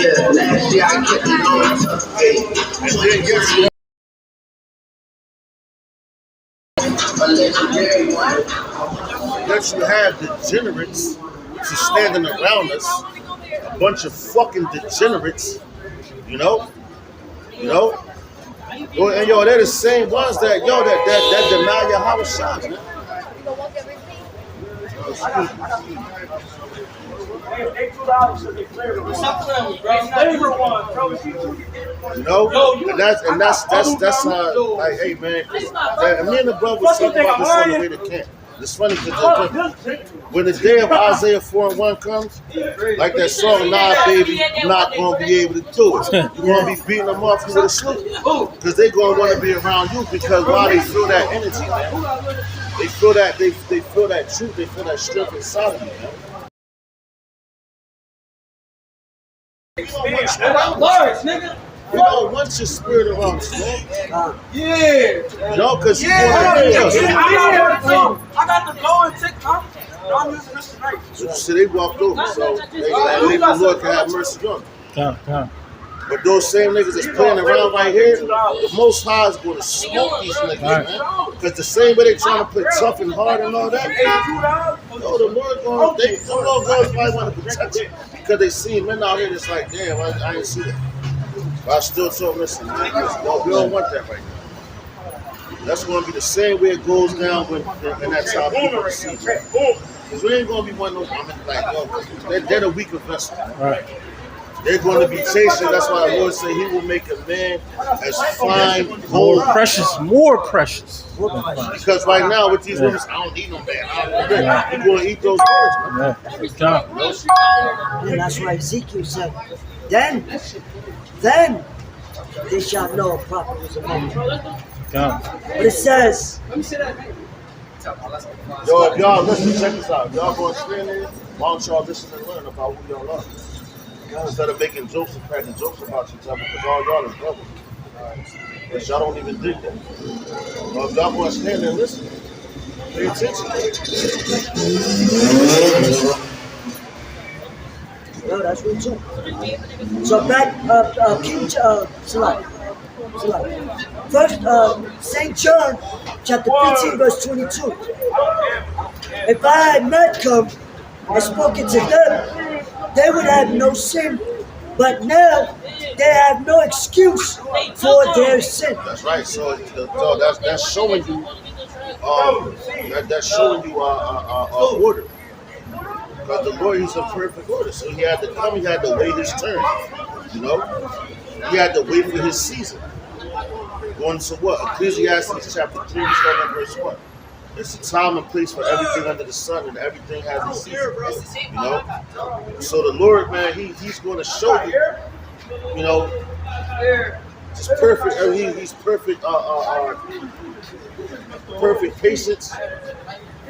Yeah, last year I kept it on tough. Hey, That you have degenerates just standing around us, a bunch of fucking degenerates, you know. And they're the same ones that deny your house shots, man. You know, and that's how, like, hey man, me and the brother was talking about this on the way to camp. It's funny because when the day of Isaiah 4:1 comes, like that song, "Nah, baby, I'm not gonna be able to do it." You're gonna be beating them off with a sloop because they're gonna want to be around you, because why they feel that energy, man. They feel that they feel that truth, they feel that strength inside of you, man. We don't want your spirit around us, man. Because you want to be us. I got the glow and TikTok. I'm using this tonight. So they walked over, so maybe the Lord can have mercy on them. But those same niggas that's playing around right here, the Most High is going to smoke these niggas, man. Because the same way they trying to play tough and hard and all that, the Lord going to, some little girls might want to protect it because they see men out here that's like, damn, I ain't see that. But I still told them, listen, man, we don't want that right now. That's going to be the same way it goes down when that time people receive it. Because we ain't going to be one of those, like, they're the weaker vessel. Right. They're going to be chasing. That's why the Lord said he will make a man as fine, more precious. Because right now with these women, I don't need no man. You're going to eat those words, man. And that's why Ezekiel said, then they shall know a prophet was among them. But it says, if y'all listen, check this out. If y'all going to stand there, why don't y'all listen and learn about who y'all are? Instead of making jokes and cracking jokes about each other, because all y'all is brothers. But y'all don't even think that. Well, if y'all want to stand there and listen, pay attention. no, that's what true. So back, King Salah. First, St. John, chapter 15, verse 22. If I had not come and spoken to them, they would have no sin, But now they have no excuse for their sin. That's right. So that's showing you that's showing you order. Because the Lord, He's a perfect order. So He had to come. He had to wait His turn. You know, He had to wait for His season. Going to what? Ecclesiastes chapter 3, starting at verse 1. It's a time and place for everything under the sun, and everything has a season. You know? So the Lord, man, He's going to show you, you know, He's perfect. He's perfect, perfect patience,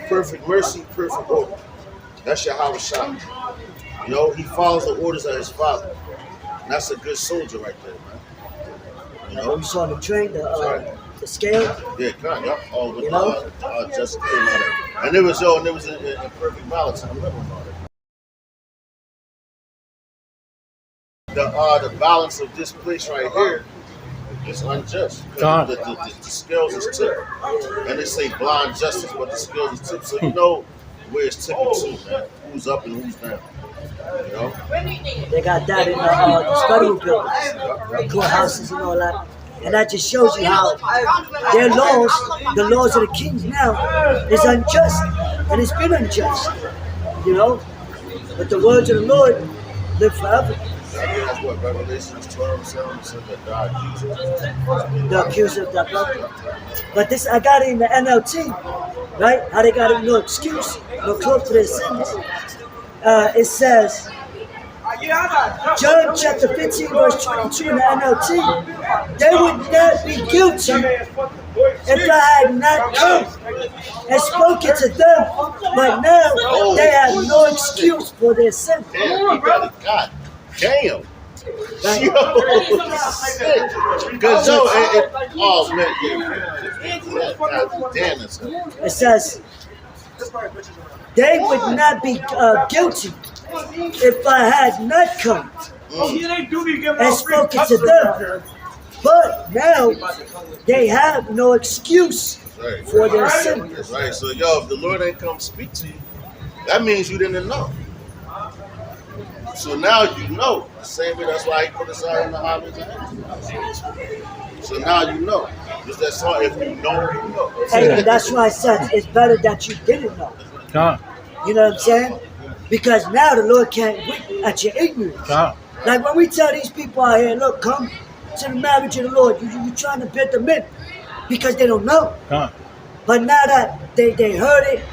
perfect mercy, perfect order. That's Yahweh Shah. You know, He follows the orders of His Father. And that's a good soldier right there, man. You know, You saw the train, the scale. yeah, kind of. All with You know? just and all that. And it was in perfect balance. I remember all that. The balance of this place right here is unjust. God. The scales is tipped, and they say blind justice, but the scales is tipped. So you know where it's tipping to, man. Who's up and who's down. You know. They got that in the federal buildings, the courthouses and all that. And that just shows you how their laws, the laws of the kings now, is unjust. And it's been unjust. You know? But the words of the Lord live forever. That's what Revelation 12 says that God accuses. The accuser of that brother. But this, I got it in the NLT, right? How they got it, no excuse, no cloak for their sins. It says, John chapter 15, verse 22 in the NLT, they would not be guilty if I had not come and spoken to them, but now they have no excuse for their sin. Damn, you got it. God damn. Right? Yo, because oh man, God damn it. It says, they would not be guilty if I had not come and spoken to them. But now they have no excuse for their sin. That's right. So, yo, if the Lord ain't come speak to you, that means you didn't know. So now you know. The same way, that's why He put us out in the highways and hedges. So now you know. Just that song, if you know, you know. And that's why I said it's better that you didn't know. God. You know what I'm saying? Because now the Lord can't wait at your ignorance. God. Like when we tell these people out here, look, come to the marriage of the Lord, you're trying to bid them in because they don't know. God. But now that they heard it,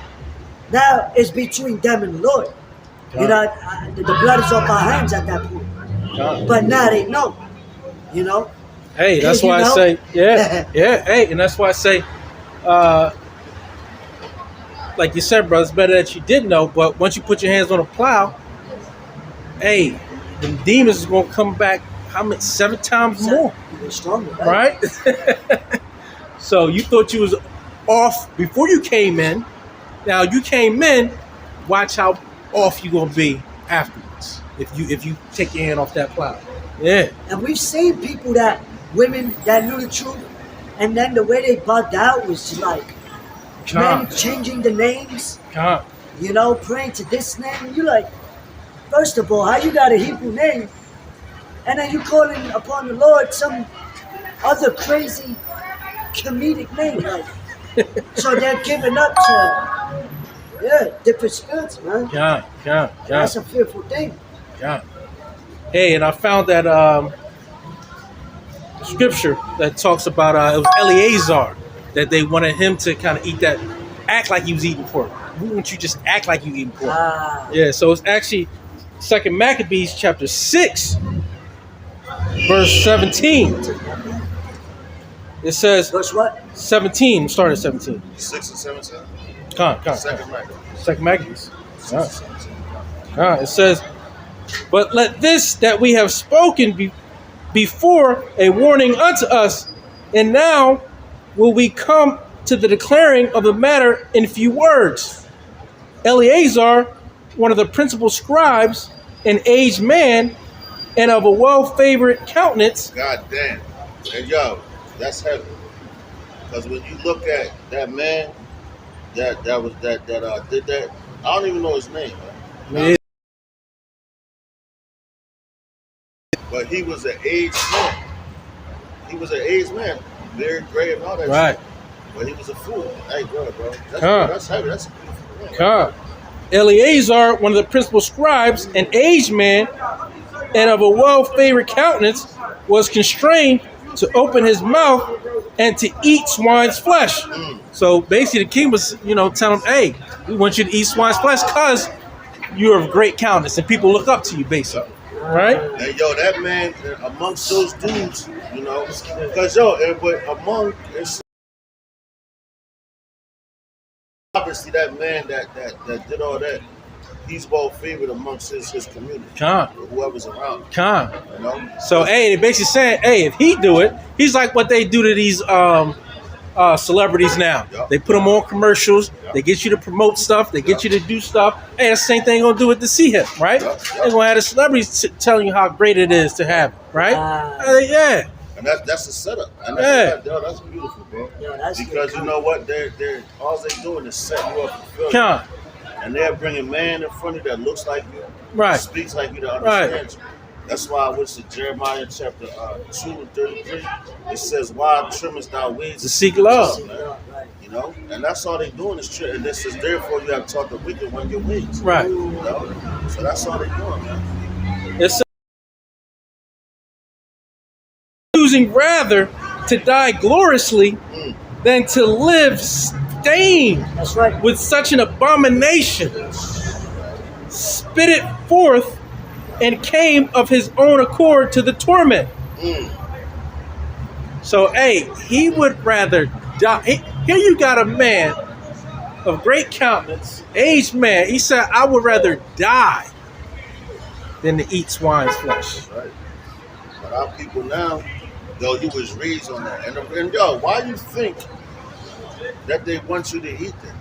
now it's between them and the Lord. You know, the blood is off our hands at that point. God. But now they know. You know? Hey, that's why I say, yeah, hey, and that's why I say, like you said, brother, it's better that you did know, but once you put your hands on a plow, hey, the demons is going to come back, how many, 7 times more, Even stronger, right? So you thought you was off before you came in. Now you came in, watch how off you going to be afterwards if you take your hand off that plow. Yeah. And we've seen people women that knew the truth, and then the way they bugged out was just like, men changing the names, you know, praying to this name. You like, first of all, how you got a Hebrew name, and then you calling upon the Lord some other crazy comedic name, like, so they're giving up to, different spirits, man. That's a fearful thing. Hey, and I found that scripture that talks about it was Eleazar that they wanted him to kind of act like he was eating pork. Why wouldn't you just act like you eating pork? Yeah, so it's actually 2 Maccabees chapter 6, verse 17. It says, Verse what? 17, start at 17. 6 and 17? Second Second Maccabees. It says, but let this that we have spoken be before a warning unto us, and now will we come to the declaring of the matter in few words. Eleazar, one of the principal scribes, an aged man, and of a well-favored countenance. God damn. And yo, that's heavy. Because when you look at that man that did that, I don't even know his name, man. But he was an aged man. He was an aged man, very gray and all that Right. shit. But he was a fool. Hey, bro. Huh. That's heavy. That's a beautiful man. Come. Eleazar, one of the principal scribes, an aged man and of a well-favored countenance, was constrained to open his mouth and to eat swine's flesh. So basically, the king was, telling him, "Hey, we want you to eat swine's flesh because you're of great countenance and people look up to you, basically." Right? And yo, that man amongst those dudes, because but among it's obviously that man that did all that, he's well favored amongst his community. Come. Whoever's around him. Come. So, So, hey, they basically saying, hey, if he do it, he's like what they do to these celebrities now. Yep. They put them on commercials. Yep. They get you to promote stuff. They get you to do stuff. Hey, that's the same thing gonna do with the see him, right? Yep. They're gonna have the celebrities telling you how great it is to have it, right? Yeah. and that's the setup. And that's beautiful, bro. Yo, that's Because you know what, they're all they doing is setting you up for failure. Come. And they're bringing man in front of you that looks like you, Right. speaks like you, that understands you. That's why I wish in Jeremiah chapter 2 and 33, it says, "Why trimmest thou ways To seek love. Right. And that's all they doing is and this is therefore you have taught the wicked when your ways. Right. So that's all they doing, man. It's choosing rather to die gloriously than to live stained That's right. with such an abomination, spit it forth, and came of his own accord to the torment. So, hey, he would rather die. Here you got a man of great countenance, aged man. He said, I would rather die than to eat swine's flesh. Right. But our people now, you was raised on that. And yo, why you think that they want you to eat them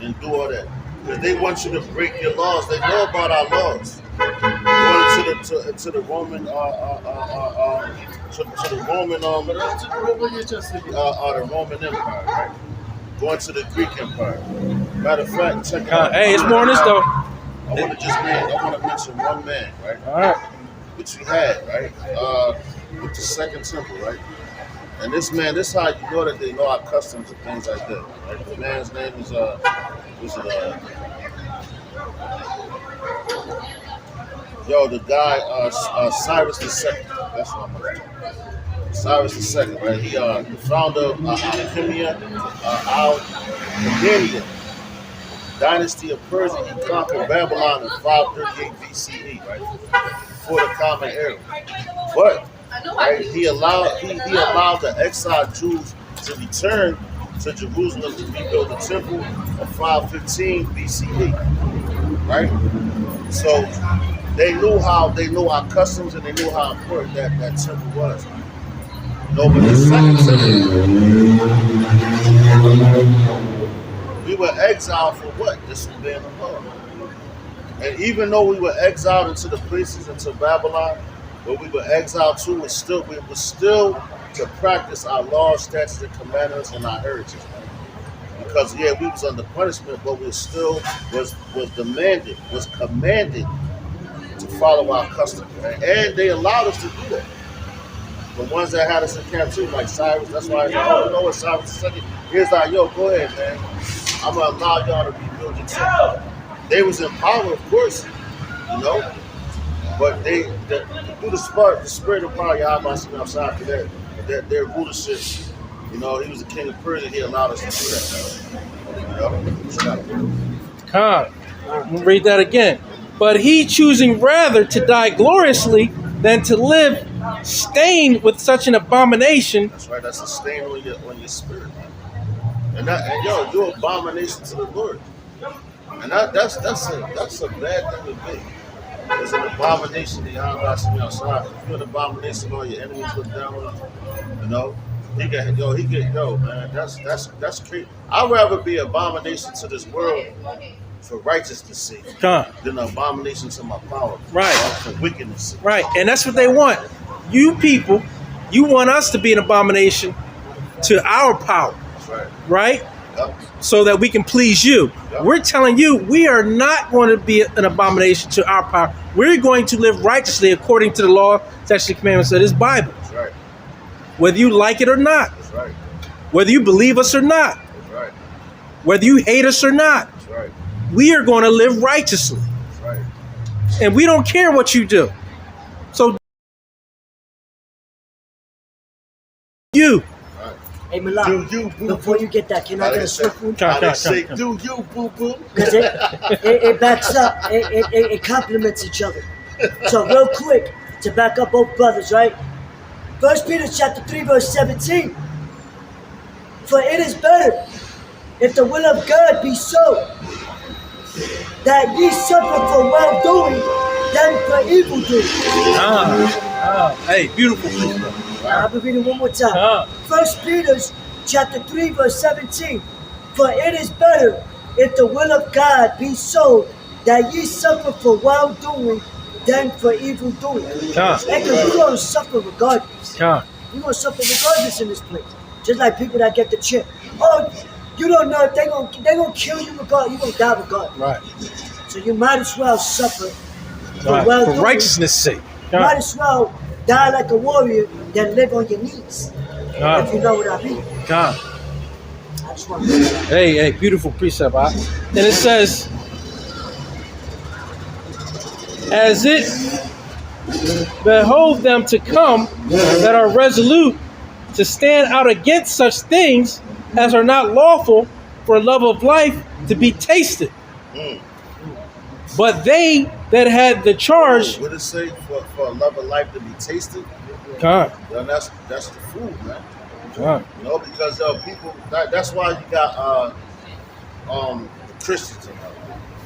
and do all that? Because they want you to break your laws. They know about our laws. Going to the Roman the Roman Empire, right? Going to the Greek Empire. Matter of fact, check it out. Hey, it's more than this though. I want to mention one man, right? All right. Which you had, right? With the Second Temple, right? And this man, this is how you know that they know our customs and things like that. Right? The man's name is the guy Cyrus II. That's what I'm gonna do. Cyrus II, right? He the founder of Alchemia, Al-Qadanian dynasty of Persia. He conquered Babylon in 538 BCE, right? Before the Common Era. But right, he allowed the exiled Jews to return to Jerusalem to rebuild the temple of 515 BCE. Right? So they knew our customs and they knew how important that temple was. No, but the second temple, we were exiled for what? Disobeying the law. And even though we were exiled into the places, into Babylon, where we were exiled to, we were still to practice our laws, statutes, and commandments and our heritage. Right? Because we was under punishment, but we still was commanded to follow our customs. Right? And they allowed us to do that. The ones that had us in captivity, like Cyrus, that's why I said, oh, you know what, Cyrus II, here's like, yo, go ahead, man. I'm going to allow y'all to rebuild your temple. They was in power, of course, but they through the spirit of power, Yahweh outside for that their rulership, he was the king of Persia, he allowed us to do that. Come. Read that again. But he choosing rather to die gloriously than to live stained with such an abomination. That's right. That's a stain on your spirit, man. And you're an abomination to the Lord. And that's a bad thing to be. It's an abomination to Yahweh outside. If you're an abomination, all your enemies look down on you. Man. That's crazy. I'd rather be an abomination to this world for righteousness' sake than an abomination to my power. Right. For wickedness' sake. Right. And that's what they want. You people, you want us to be an abomination to our power. That's right. Right? Yep. so that we can please you. Yep. We're telling you we are not going to be an abomination to our power. We're going to live righteously according to the law, statutes, and commandments of this Bible. That's right. Whether you like it or not. That's right. Whether you believe us or not. That's right. Whether you hate us or not. That's right. We are going to live righteously. That's right. And we don't care what you do. So you. Right. Hey, Malak, Do you, boo before boo? you get that, can I get a swift one? How they Come. say, do you, boo boo? Because it backs up, it complements each other. So real quick, to back up both brothers, right? 1 Peter chapter 3, verse 17. For it is better, if the will of God be so, that ye suffer for well-doing than for evil-doing. Hey, beautiful people. I'll be reading one more time. 1 Peter chapter 3, verse 17. For it is better, if the will of God be so, that ye suffer for well-doing than for evil-doing. Because we're going to suffer regardless. We're going to suffer regardless in this place. Just like people that get the chip. Oh, you don't know if they're gonna kill you regardless. You're going to die regardless. Right. So you might as well suffer for Right. well-doing. For righteousness' sake. Might as well die like a warrior than live on your knees. If you know what I mean. I just want to Hey, beautiful precept. And it says, as it behoved them to come that are resolute to stand out against such things as are not lawful for love of life to be tasted. But they that had the charge. What it say for a love of life to be tasted? God. Then that's the food, man. God. You know, because people. That's why you got Christians.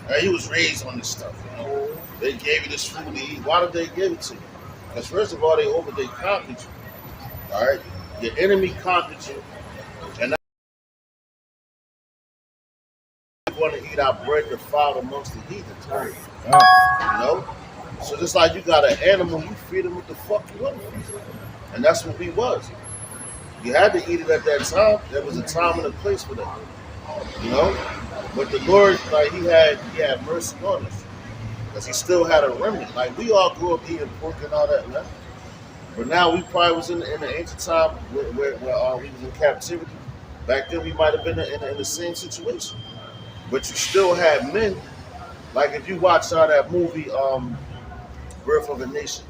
And he was raised on this stuff. You know, they gave you this food to eat. Why did they give it to you? Because first of all, they conquered you. All right, your enemy conquered you, and now you want to eat our bread defiled amongst the heathens. You know, so just like you got an animal, you feed him what the fuck you want to feed him, and that's what we was. You had to eat it at that time. There was a time and a place for that. You know, but the Lord, like he had mercy on us, because he still had a remnant. Like we all grew up eating pork and all that, man. But now we probably was in the ancient time where we was in captivity. Back then we might have been in the same situation. But you still had men. Like if you watch that movie, Birth of a Nation,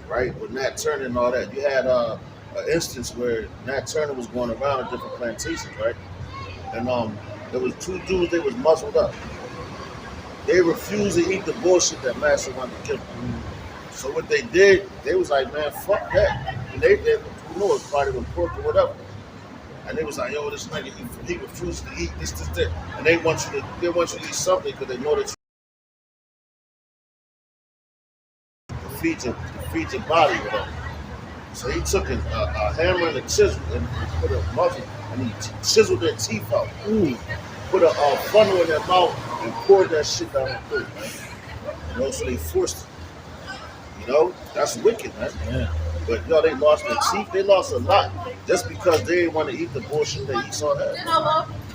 right, with Nat Turner and all that, you had an instance where Nat Turner was going around at different plantations, right, and there was two dudes. They was muzzled up. They refused to eat the bullshit that Master wanted to kill them. So what they did, they was like, man, fuck that. And they you know, it's probably with pork or whatever. And they was like, yo, this nigga, he refused to eat this, that. And they want you to eat something because they know that you feed your body, whatever. So he took a hammer and a chisel and put a muzzle and he chiseled their teeth out. Put a funnel in their mouth and poured that shit down their throat, man. You know, so they forced it. You know, that's wicked, man. Yeah. But they lost their teeth. They lost a lot just because they didn't want to eat the bullshit that Esau had.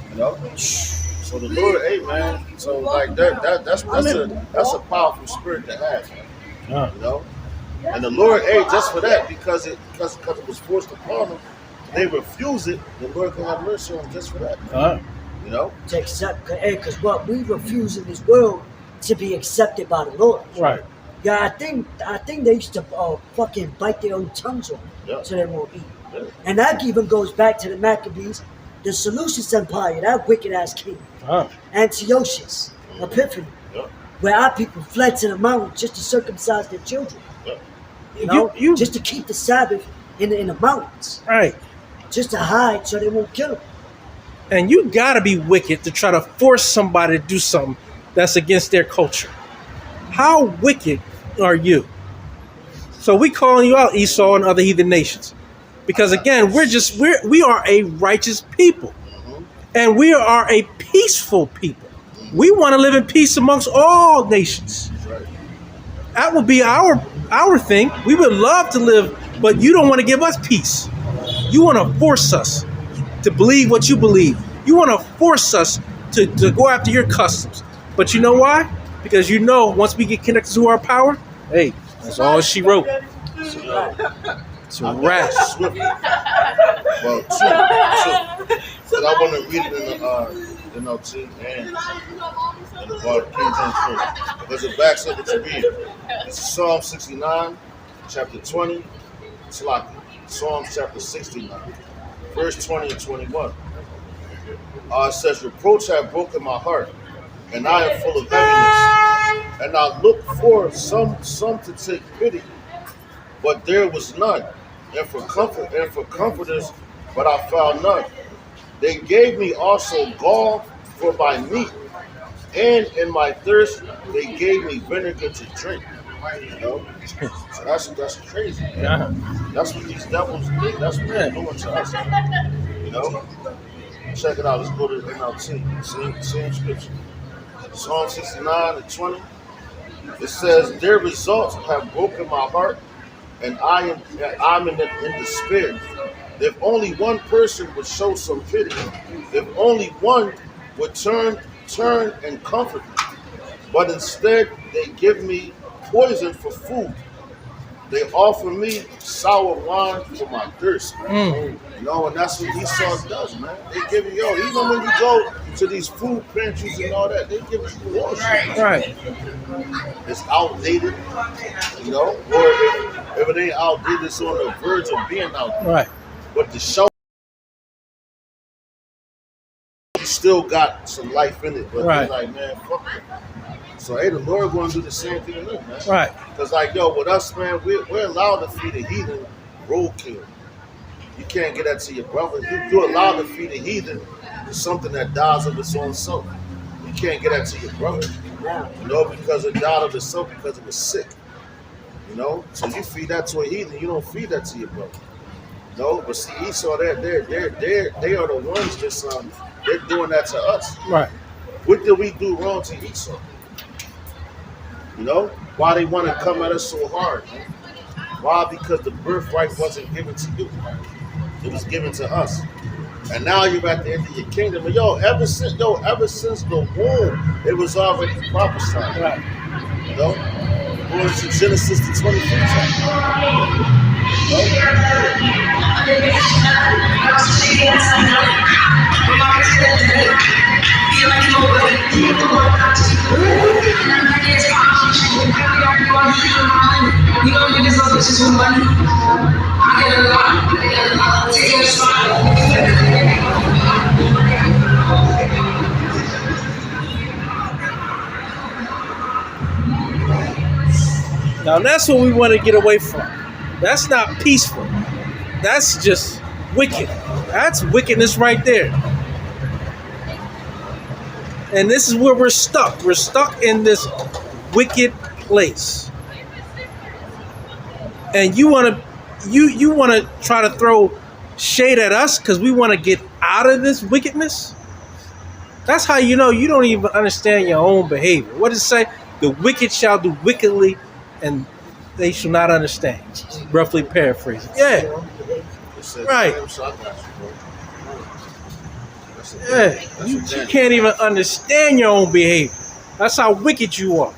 You know. So the Lord, hey man. So like that's a powerful spirit to have, man. You know. And the Lord, hey, just for that, because it was forced upon them, they refuse it. The Lord can have mercy on them just for that. You know. to accept, because what we refuse in this world to be accepted by the Lord. Right. Yeah, I think they used to fucking bite their own tongues off so they won't eat. Yeah. And that even goes back to the Maccabees, the Seleucid Empire, that wicked ass king, Antiochus, Epiphany, where our people fled to the mountains just to circumcise their children. You know, just to keep the Sabbath in the mountains. Right. Just to hide so they won't kill them. And you gotta be wicked to try to force somebody to do something that's against their culture. How wicked are you? So we calling you out, Esau and other heathen nations, because again, we are a righteous people, and we are a peaceful people. We want to live in peace amongst all nations. That would be our thing. We would love to live, but you don't want to give us peace. You want to force us to believe what you believe. You want to force us to go after your customs. But you know why? Because you know once we get connected to our power, hey, that's all she wrote. It's a wrap. Swiftly. Well, two. But I want to read it in the NLT and in the King James Version. Because it backs up what you read. This is Psalm 69, chapter 20. Psalm chapter 69, verse 20 and 21. It says, reproach have broken my heart, and I am full of heaviness. And I looked for some to take pity, but there was none. And for comforters, but I found none. They gave me also gall for my meat, and in my thirst they gave me vinegar to drink. You know, so that's crazy. Yeah. That's what these devils do. That's what they're doing to us. You know, check it out. Let's go to the NLT. Same scripture. Psalm 69 and 20. It says, their results have broken my heart, and I'm in despair. If only one person would show some pity, if only one would turn and comfort me. But instead, they give me poison for food. They offer me sour wine for my thirst. You know, and that's what Esau does, man. They give you, even when you go to these food pantries and all that, they give you bullshit. Right. It's outdated, you know, or if it ain't outdated, it's on the verge of being outdated. Right. But the show still got some life in it, but Right. they're like, man, fuck it. So, hey, the Lord going to do the same thing to them, man. Right. Because, like, with us, man, we're allowed to feed a heathen roadkill. You can't get that to your brother. You're allowed to feed a heathen something that dies of its own self. You can't get that to your brother. You know, because it died of itself because it was sick. You know? So you feed that to a heathen, you don't feed that to your brother. No, but see, Esau, they are the ones that's they're doing that to us. Right. What did we do wrong to Esau? You know, why they want to come at us so hard? Why? Because the birthright wasn't given to you; it was given to us. And now you're at the end of your kingdom. But ever since the womb, it was already prophesied. Right. You know, going to Genesis the 25th chapter. Now that's what we want to get away from. That's not peaceful. That's just wicked. That's wickedness right there. And this is where we're stuck. We're stuck in this wicked place. And you want to try to throw shade at us because we want to get out of this wickedness? That's how you know you don't even understand your own behavior. What does it say? The wicked shall do wickedly, and they shall not understand. Roughly paraphrasing. Yeah. Right. Yeah. You can't even understand your own behavior. That's how wicked you are.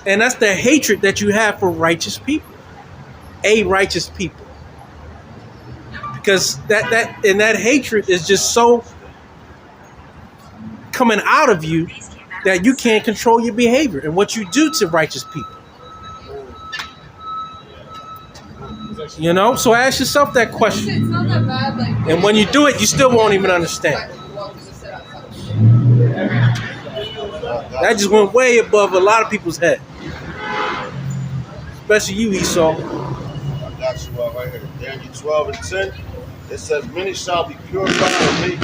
And that's the hatred that you have for righteous people. A righteous people. Because that hatred is just so coming out of you that you can't control your behavior and what you do to righteous people. You know? So ask yourself that question. And when you do it, you still won't even understand. That just went way above a lot of people's head. Especially you, Esau. I got you right here. Daniel 12 and 10. It says, many shall be purified of me.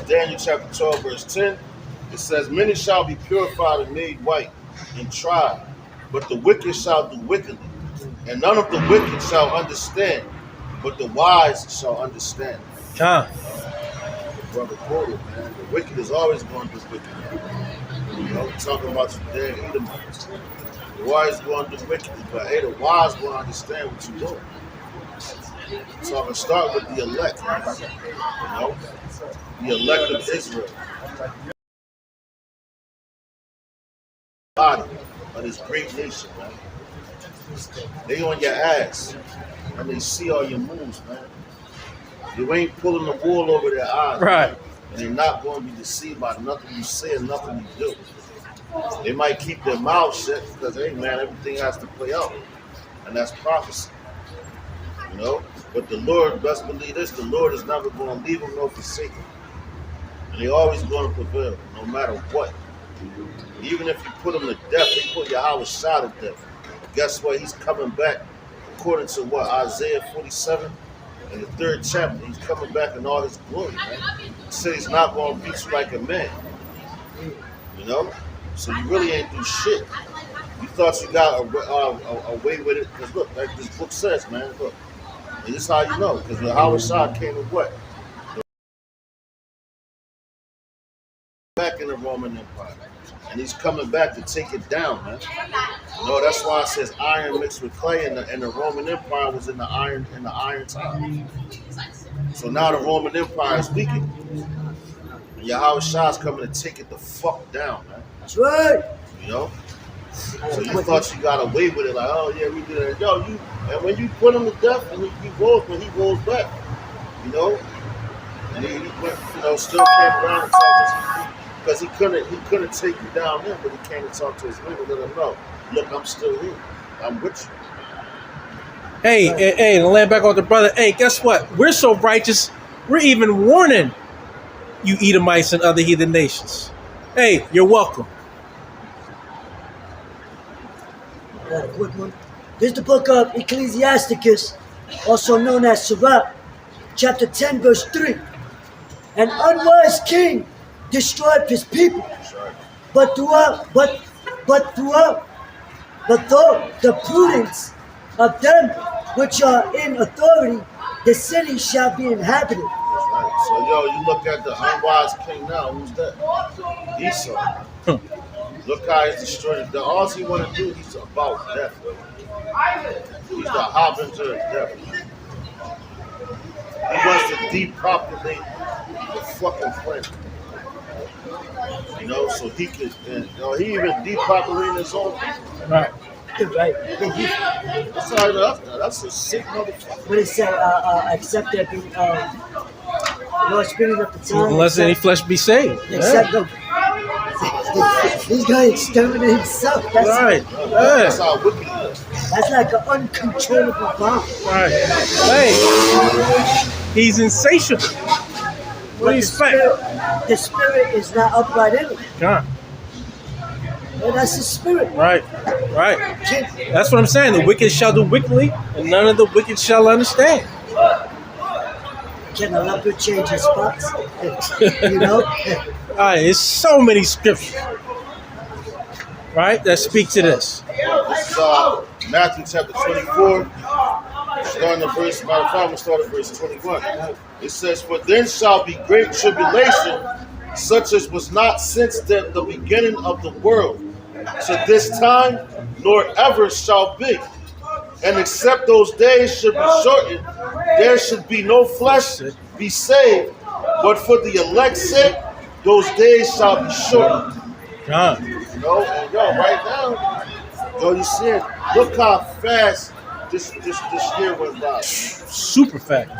Daniel chapter 12, verse 10. It says, many shall be purified and made white and tried, but the wicked shall do wickedly. And none of the wicked shall understand, but the wise shall understand. Huh. The brother quoted, man. The wicked is always going to do wicked. You know, talking about your damn Edomites. The wise going to do wickedly, but hey, the wise going to understand what you're doing. So I'm going to start with the elect, you know, the elect of Israel, body of this great nation, man. They on your ass, and they see all your moves, man. You ain't pulling the wool over their eyes, Right. man. And they're not going to be deceived by nothing you say and nothing you do. They might keep their mouths shut because, hey, man, everything has to play out, and that's prophecy, you know. But the Lord, best believe this, the Lord is never going to leave them nor forsake them. And they always going to prevail, no matter what. Even if you put them to death, they put Yahweh shot to death. Guess what? He's coming back, according to what, Isaiah 47, in the 3rd chapter. He's coming back in all his glory, man. He said he's not going to beat you like a man, you know? So you really ain't do shit. You thought you got away with it, because look, like this book says, man, look. And this is how you know, because when Howard Shah came with what? Back in the Roman Empire. And he's coming back to take it down, man. You know, that's why it says iron mixed with clay, and the Roman Empire was in the iron time. So now the Roman Empire is weakened. And Yahweh Shah's coming to take it the fuck down, man. That's right. You know? So you thought you got away with it, like, oh yeah, we did it. Yo, and when you put him to death, and he rolls back, you know, and he went, you know, still came around and talked to his because he couldn't take you down there, but he came to talk to his men and let him know, look, I'm still here, I'm with you. Hey, to land back on the brother. Hey, guess what? We're so righteous, we're even warning you Edomites and other heathen nations. Hey, you're welcome. Got a quick one. This is the book of Ecclesiasticus, also known as Sirach, chapter 10, verse 3. An unwise king destroyed his people, but though the prudence of them which are in authority, the city shall be inhabited. Right. So yo, you look at the unwise king now. Who's that? Esau. Look how he's destroyed. All he want to do, he's about death. He's the harbinger of death. He wants to depopulate the fucking planet. You know, so he could, he even depopulating his own people. Right. Right. That's a sick motherfucker. What it say? Except there be no spirit of the time. Unless any flesh be saved. Except he's going to exterminate himself. That's Right. That's how wicked he is. That's like an uncontrollable bomb. Right. Hey, he's insatiable. What do you expect? The spirit is not upright in him. John. And that's his spirit. Right. That's what I'm saying. The wicked shall do wickedly, and none of the wicked shall understand. Can a leopard change his spots? You know? All right, there's so many scriptures, right, that speak to this. This is Matthew chapter 24, starting at verse, matter of fact, I'm going to start at verse 21. It says, for then shall be great tribulation, such as was not since the beginning of the world to this time, nor ever shall be. And except those days should be shortened, there should be no flesh be saved. But for the elect's sake, those days shall be shortened. John. You know, and right now, you see it. Look how fast this year went by. Super fast.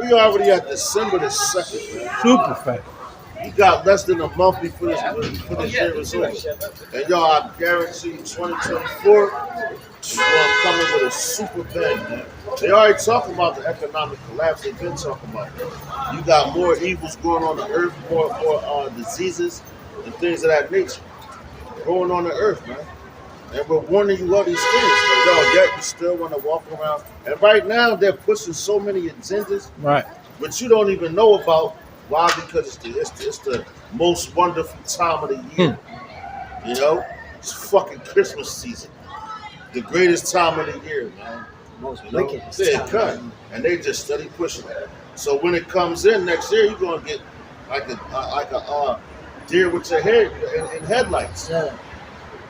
We already at December the 2nd, man. Super fast. You got less than a month before this year is over. And y'all, I guarantee you 2024 is going to come in with a super bang, man. They already talking about the economic collapse. They've been talking about that. You got more evils going on the earth, more diseases and things of that nature going on the earth, man. And we're warning you all these things, but y'all, yet you still want to walk around. And right now, they're pushing so many agendas, Right. but you don't even know about. Why? Because it's the most wonderful time of the year. You know, it's fucking Christmas season, the greatest time of the year, man. Most You know? wicked. Yeah, cut, and they just steady pushing it. So when it comes in next year, you're gonna get like a deer with your head and headlights. Yeah.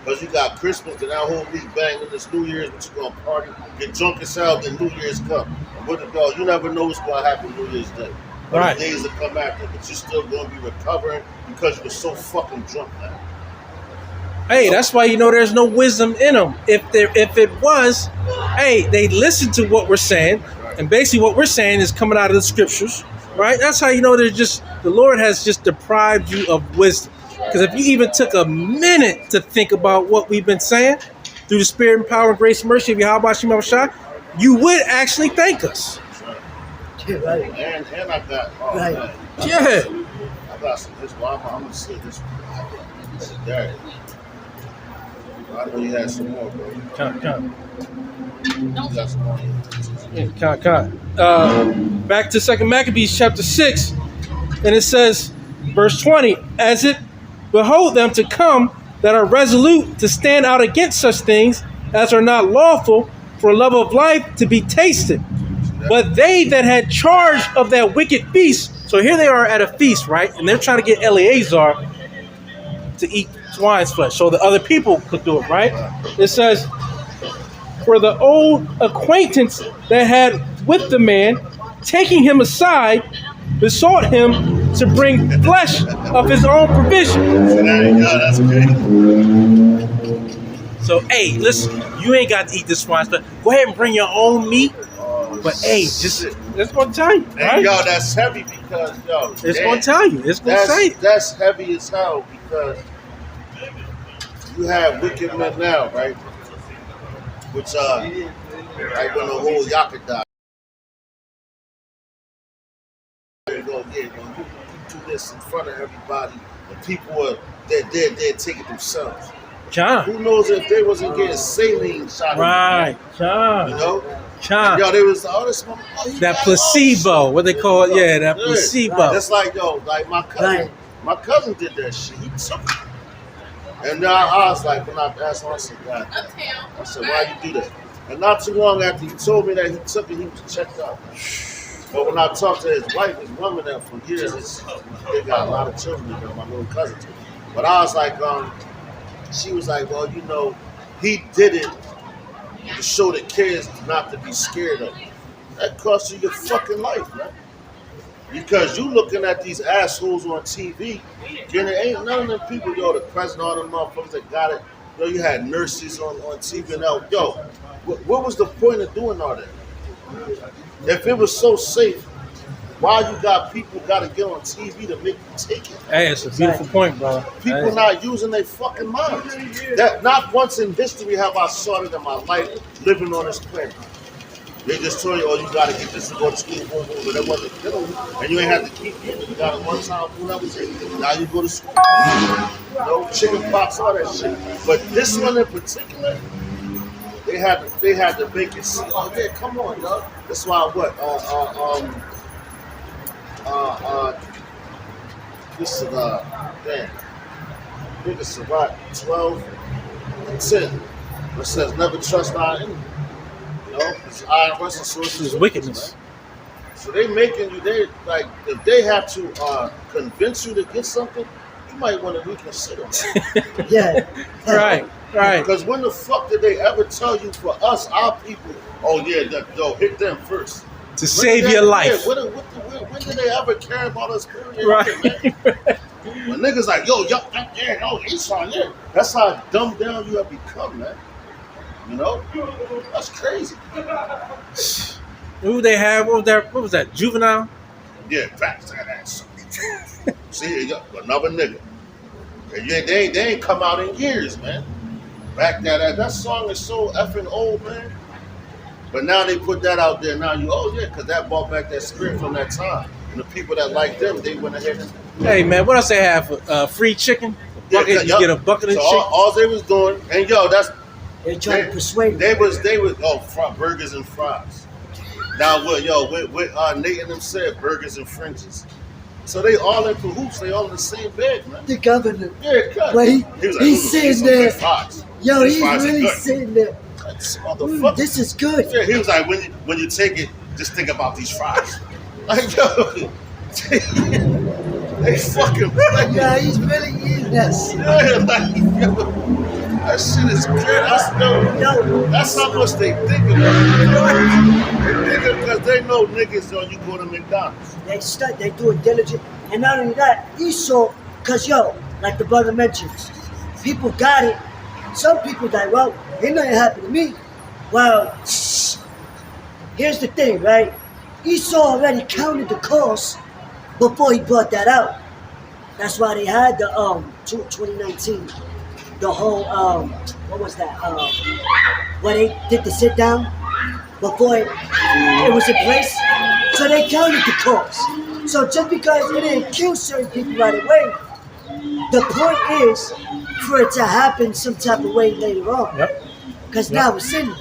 Because you got Christmas and that whole week banging this New Year's, but you gonna party, get drunk as hell, then New Year's come. And with it go, you never know what's gonna happen New Year's Day. Or Right. the days that come after, but you're still gonna be recovering because you were so fucking drunk, man. Hey, that's why you know there's no wisdom in them. If it was, hey, they listen to what we're saying, and basically what we're saying is coming out of the scriptures, right? That's how you know there's just the Lord has just deprived you of wisdom. Because if you even took a minute to think about what we've been saying through the Spirit and power and grace and mercy of Yahweh Shem Shah, you would actually thank us. Yeah, right. And I got, Right. man, Yeah. I got some this. Well, I'm gonna say this. This is dirty. I know you had some more, bro. Come. You got some more. Yeah, come. Back to 2 Maccabees chapter 6, and it says, verse 20, as it behold them to come that are resolute to stand out against such things as are not lawful for love of life to be tasted. But they that had charge of that wicked feast, so here they are at a feast, right? And they're trying to get Eleazar to eat swine's flesh so the other people could do it, right? It says, for the old acquaintance that had with the man, taking him aside, besought him to bring flesh of his own provision. That's great. So, hey, listen, you ain't got to eat this swine's flesh. Go ahead and bring your own meat. But hey, just that's gonna tell you, right? And yo, that's heavy because yo, It's gonna tell you. It's gonna say it. That's heavy as hell because you have wicked men now, right? Which like when the whole Yaka died. You go, yeah, when you do this in front of everybody, and people are they're taking themselves. John. Who knows if they wasn't getting saline shot? Right, John. You know. John. Yo, there was all this That placebo, what they call it, yeah, that placebo. That's like like my cousin. Right. My cousin did that shit. He took it. And now I was like, when I asked him, I said, God, I said, why you do that? And not too long after he told me that he took it, he was checked out. But when I talked to his wife, his woman, that for years, they got a lot of children. My little cousin too. But I was like, she was like, well, you know, he did it to show the kids not to be scared of it. That costs you your fucking life, man. Because you looking at these assholes on TV, and there ain't none of them people, yo, the president, all them motherfuckers that got it. Yo, you had nurses on TV and all. Yo, what was the point of doing all that? If it was so safe, why you got people got to get on TV to make you take it? Hey, it's a beautiful point, bro. People not using their fucking minds. That not once in history have I saw it in my life living on this planet. They just told you, oh, you gotta get this to go to school, boom, boom, but that wasn't killing you. And you ain't have to keep it. You got it one time, boom, that was it. Now you go to school. No chicken pox, all that shit. But this one in particular, they had to make it see, oh yeah, come on, dog. That's why what? This is damn. I think it's about 12 and 10. It says never trust our enemy. You know, it's IRS and sources This is wickedness. So they making you, they like, if they have to convince you to get something, you might want to reconsider. Yeah. Right. Because when the fuck did they ever tell you for us, our people, oh yeah, yo, hit them first. To save your life. Yeah, when did they ever care about us? Period? Right. When niggas like, yo, yeah, oh, Esau, yeah. That's how dumbed down you have become, man. You know? That's crazy. Who they have? What was that? Juvenile? Yeah, back to that ass. See, another nigga. And they ain't come out in years, man. Back that song is so effing old, man. But now they put that out there. Now because that brought back that spirit from that time. And the people that like them, they went ahead and. Hey man, what else they have? Free chicken? Bucket, you get a bucket of so chicken. all they was doing, and that's They're trying to persuade they was burgers and fries. Now with Nate and them said burgers and fringes. So they all in cahoots. They all in the same bed, man. the governor. Yeah, cut. Well, He was he's sitting there. Yo, These he's fries are really good. sitting there. Motherfucker. This is good. Yeah, he was like, when you take it, just think about these fries. Like, yo. They fucking like, Yeah, he's really eating this. yeah, like, yo, that shit is crazy. That's how much they think about it. They think because they know niggas on you go to McDonald's. They do it diligent. And not only that, Esau, because like the brother mentions, people got it. Some people like, well, ain't nothing happened to me. Well, here's the thing, right? Esau already counted the cost before he brought that out. That's why they had the 2019, the whole what was that? Where they did the sit down before it was in place. So they counted the cost. So just because it didn't kill certain people right away, the point is for it to happen some type of way later on. Yep. Because now it's in you.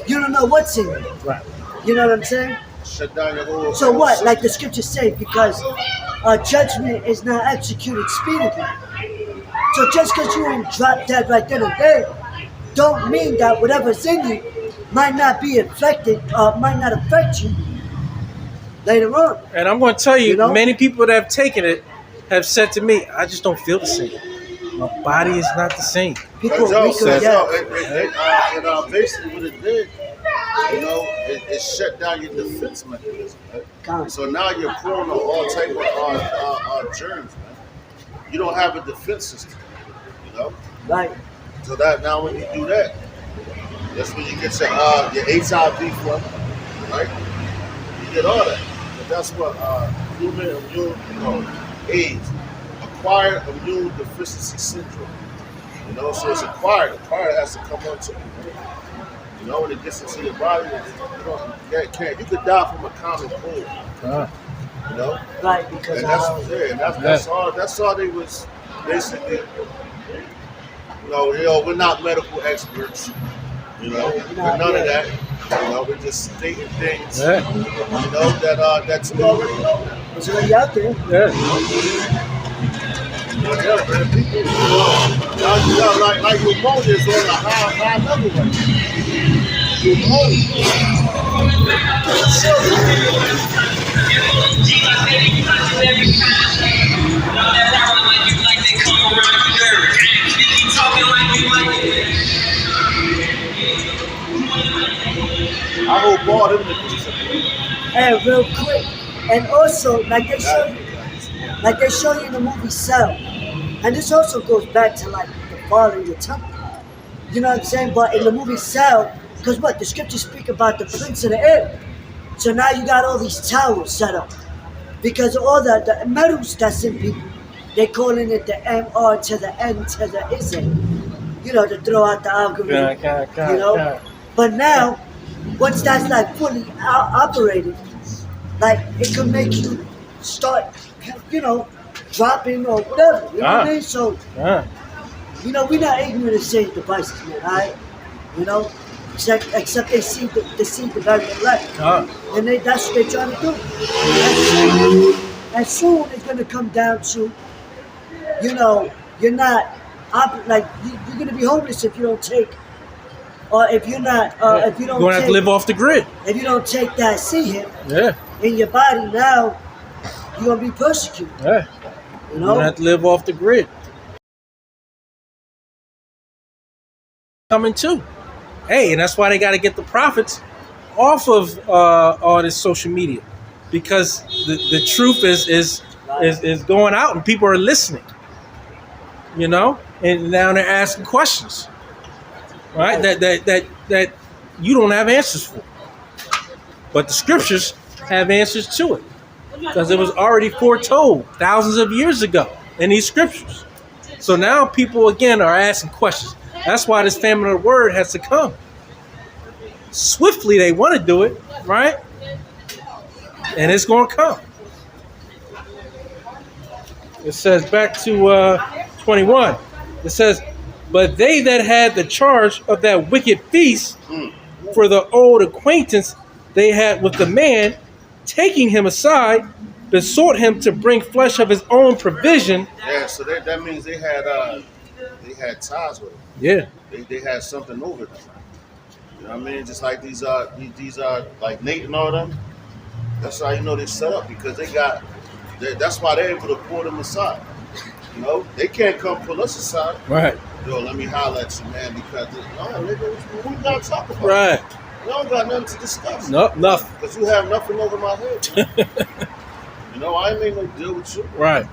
You don't know what's in you. Right. You know what I'm saying? Shut down your whole. So what? Like the scriptures say, because judgment is not executed speedily. So just because you ain't drop dead right then and there, don't mean that whatever's in you might not be affected, might not affect you later on. And I'm going to tell you, You know? many people that have taken it have said to me, I just don't feel the same. My body is not the same. People, basically what it did, it shut down your defense mechanism. Right? So now you're prone to all type of germs, man. You don't have a defense system, Right. So that now when you do that, that's when you get your HIV from, right? You get all that. But that's what human immune, AIDS, acquired immune deficiency syndrome. So it's acquired. Acquired has to come on to you. When it gets into your body, you could die from a common cold. Right, because that's all they was basically. We're not medical experts. We're none of that. We're just stating things. Yeah. That's already know. it's already out there. Yeah. Yeah, man. People, like pneumonia is on a high level right now. I hope all them niggas. And real quick, and also like they show you in the movie Cell, and this also goes back to like the fall in the temple. You know what I'm saying? But in the movie Cell, because what the scriptures speak about the prince of the air. So now you got all these towers set up because of all the metals that's in people. They calling it the MR to the N to the ISA. To throw out the algorithm. But now, once that's like fully operated, like it can make you start, dropping or whatever. You know what I mean? So, we're not ignorant of Satan's devices, man. All right? Except they see the very elect, and that's what they're trying to do. And soon it's going to come down to, you're not you're going to be homeless if you don't take. Or if you're not, if you don't, you're gonna have to live off the grid. If you don't take that hit in your body, now you're gonna be persecuted. Yeah, you're gonna have to live off the grid. Coming too. Hey, and that's why they got to get the prophets off of all this social media, because the truth is going out and people are listening. And now they're asking questions. Right? That you don't have answers for. But the scriptures have answers to it. Because it was already foretold thousands of years ago in these scriptures. So now people again are asking questions. That's why this famine of the word has to come. Swiftly they want to do it, right? And it's going to come. It says back to 21. It says, but they that had the charge of that wicked feast, for the old acquaintance they had with the man, taking him aside, besought him to bring flesh of his own provision. Yeah, so that means they had ties with him. Yeah, they had something over them. You know what I mean? Just like these like Nate and all them. That's how you know they set up, because they got That's why they're able to pull them aside. You know, they can't come pull us aside. Right. Yo, let me holler at you, man, because who we gotta talk about? Right. We don't got nothing to discuss. Nope, nothing. Because you have nothing over my head. You know, I ain't made no deal with you. Right.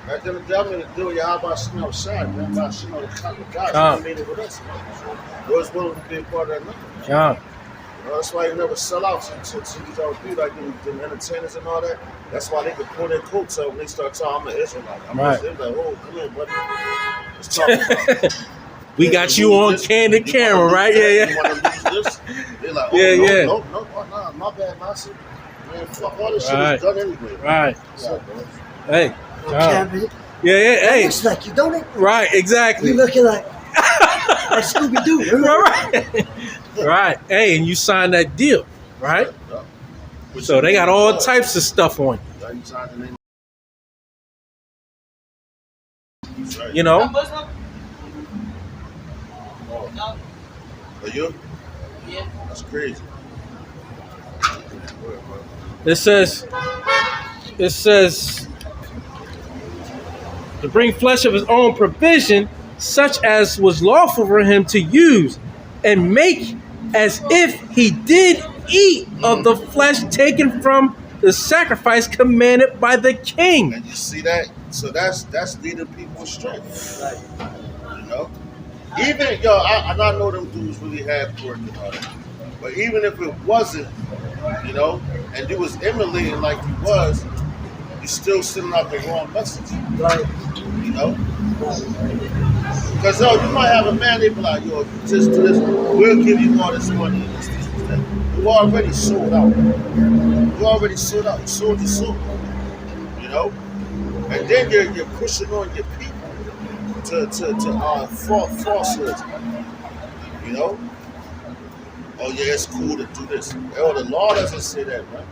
Right then, I made a deal with you. How about sitting outside, man? About sitting on the kind of guys. You made it with us, man. So, always willing to be a part of that number. Yeah. You know, that's why you never sell out to these other people, like them entertainers and all that. That's why they can pull their coats up when they start talking, I'm an Israelite. I'm right. They're like, oh, come here, buddy. Let's talk about it. We got you on candid camera, right? Yeah. You want to lose this? They're like, oh, yeah. No, nah, my bad, master. Man, fuck, all this shit is done anyway. Right. Yeah, hey. Yeah, It hey. looks like you, don't it? Right, exactly. You looking like Scooby-Doo. Right. Right. Hey, and you signed that deal, right? Yeah. So they got all types of stuff on you. You know? Muslim? No. Are you? Yeah. That's crazy. It says to bring flesh of his own provision, such as was lawful for him to use, and make as if he did eat of the flesh taken from the sacrifice commanded by the king. And you see that? So that's leading people astray. You know? Even, I know them dudes really had pork and all that. But even if it wasn't, you know, and you was emulating like you was, you still sending out the wrong message. Right. You know? Because, you might have a man, they be like, yo, if you just do this, we'll give you all this money and this, that. You already sold out. You already sold out. You sold your soul. You know? And then you're pushing on your people to falsehoods. You know? Oh, yeah, it's cool to do this. Oh, the law doesn't say that, man.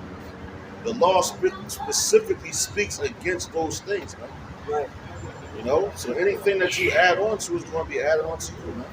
The law specifically speaks against those things, man. Right. You know? So anything that you add on to is going to be added on to you, man.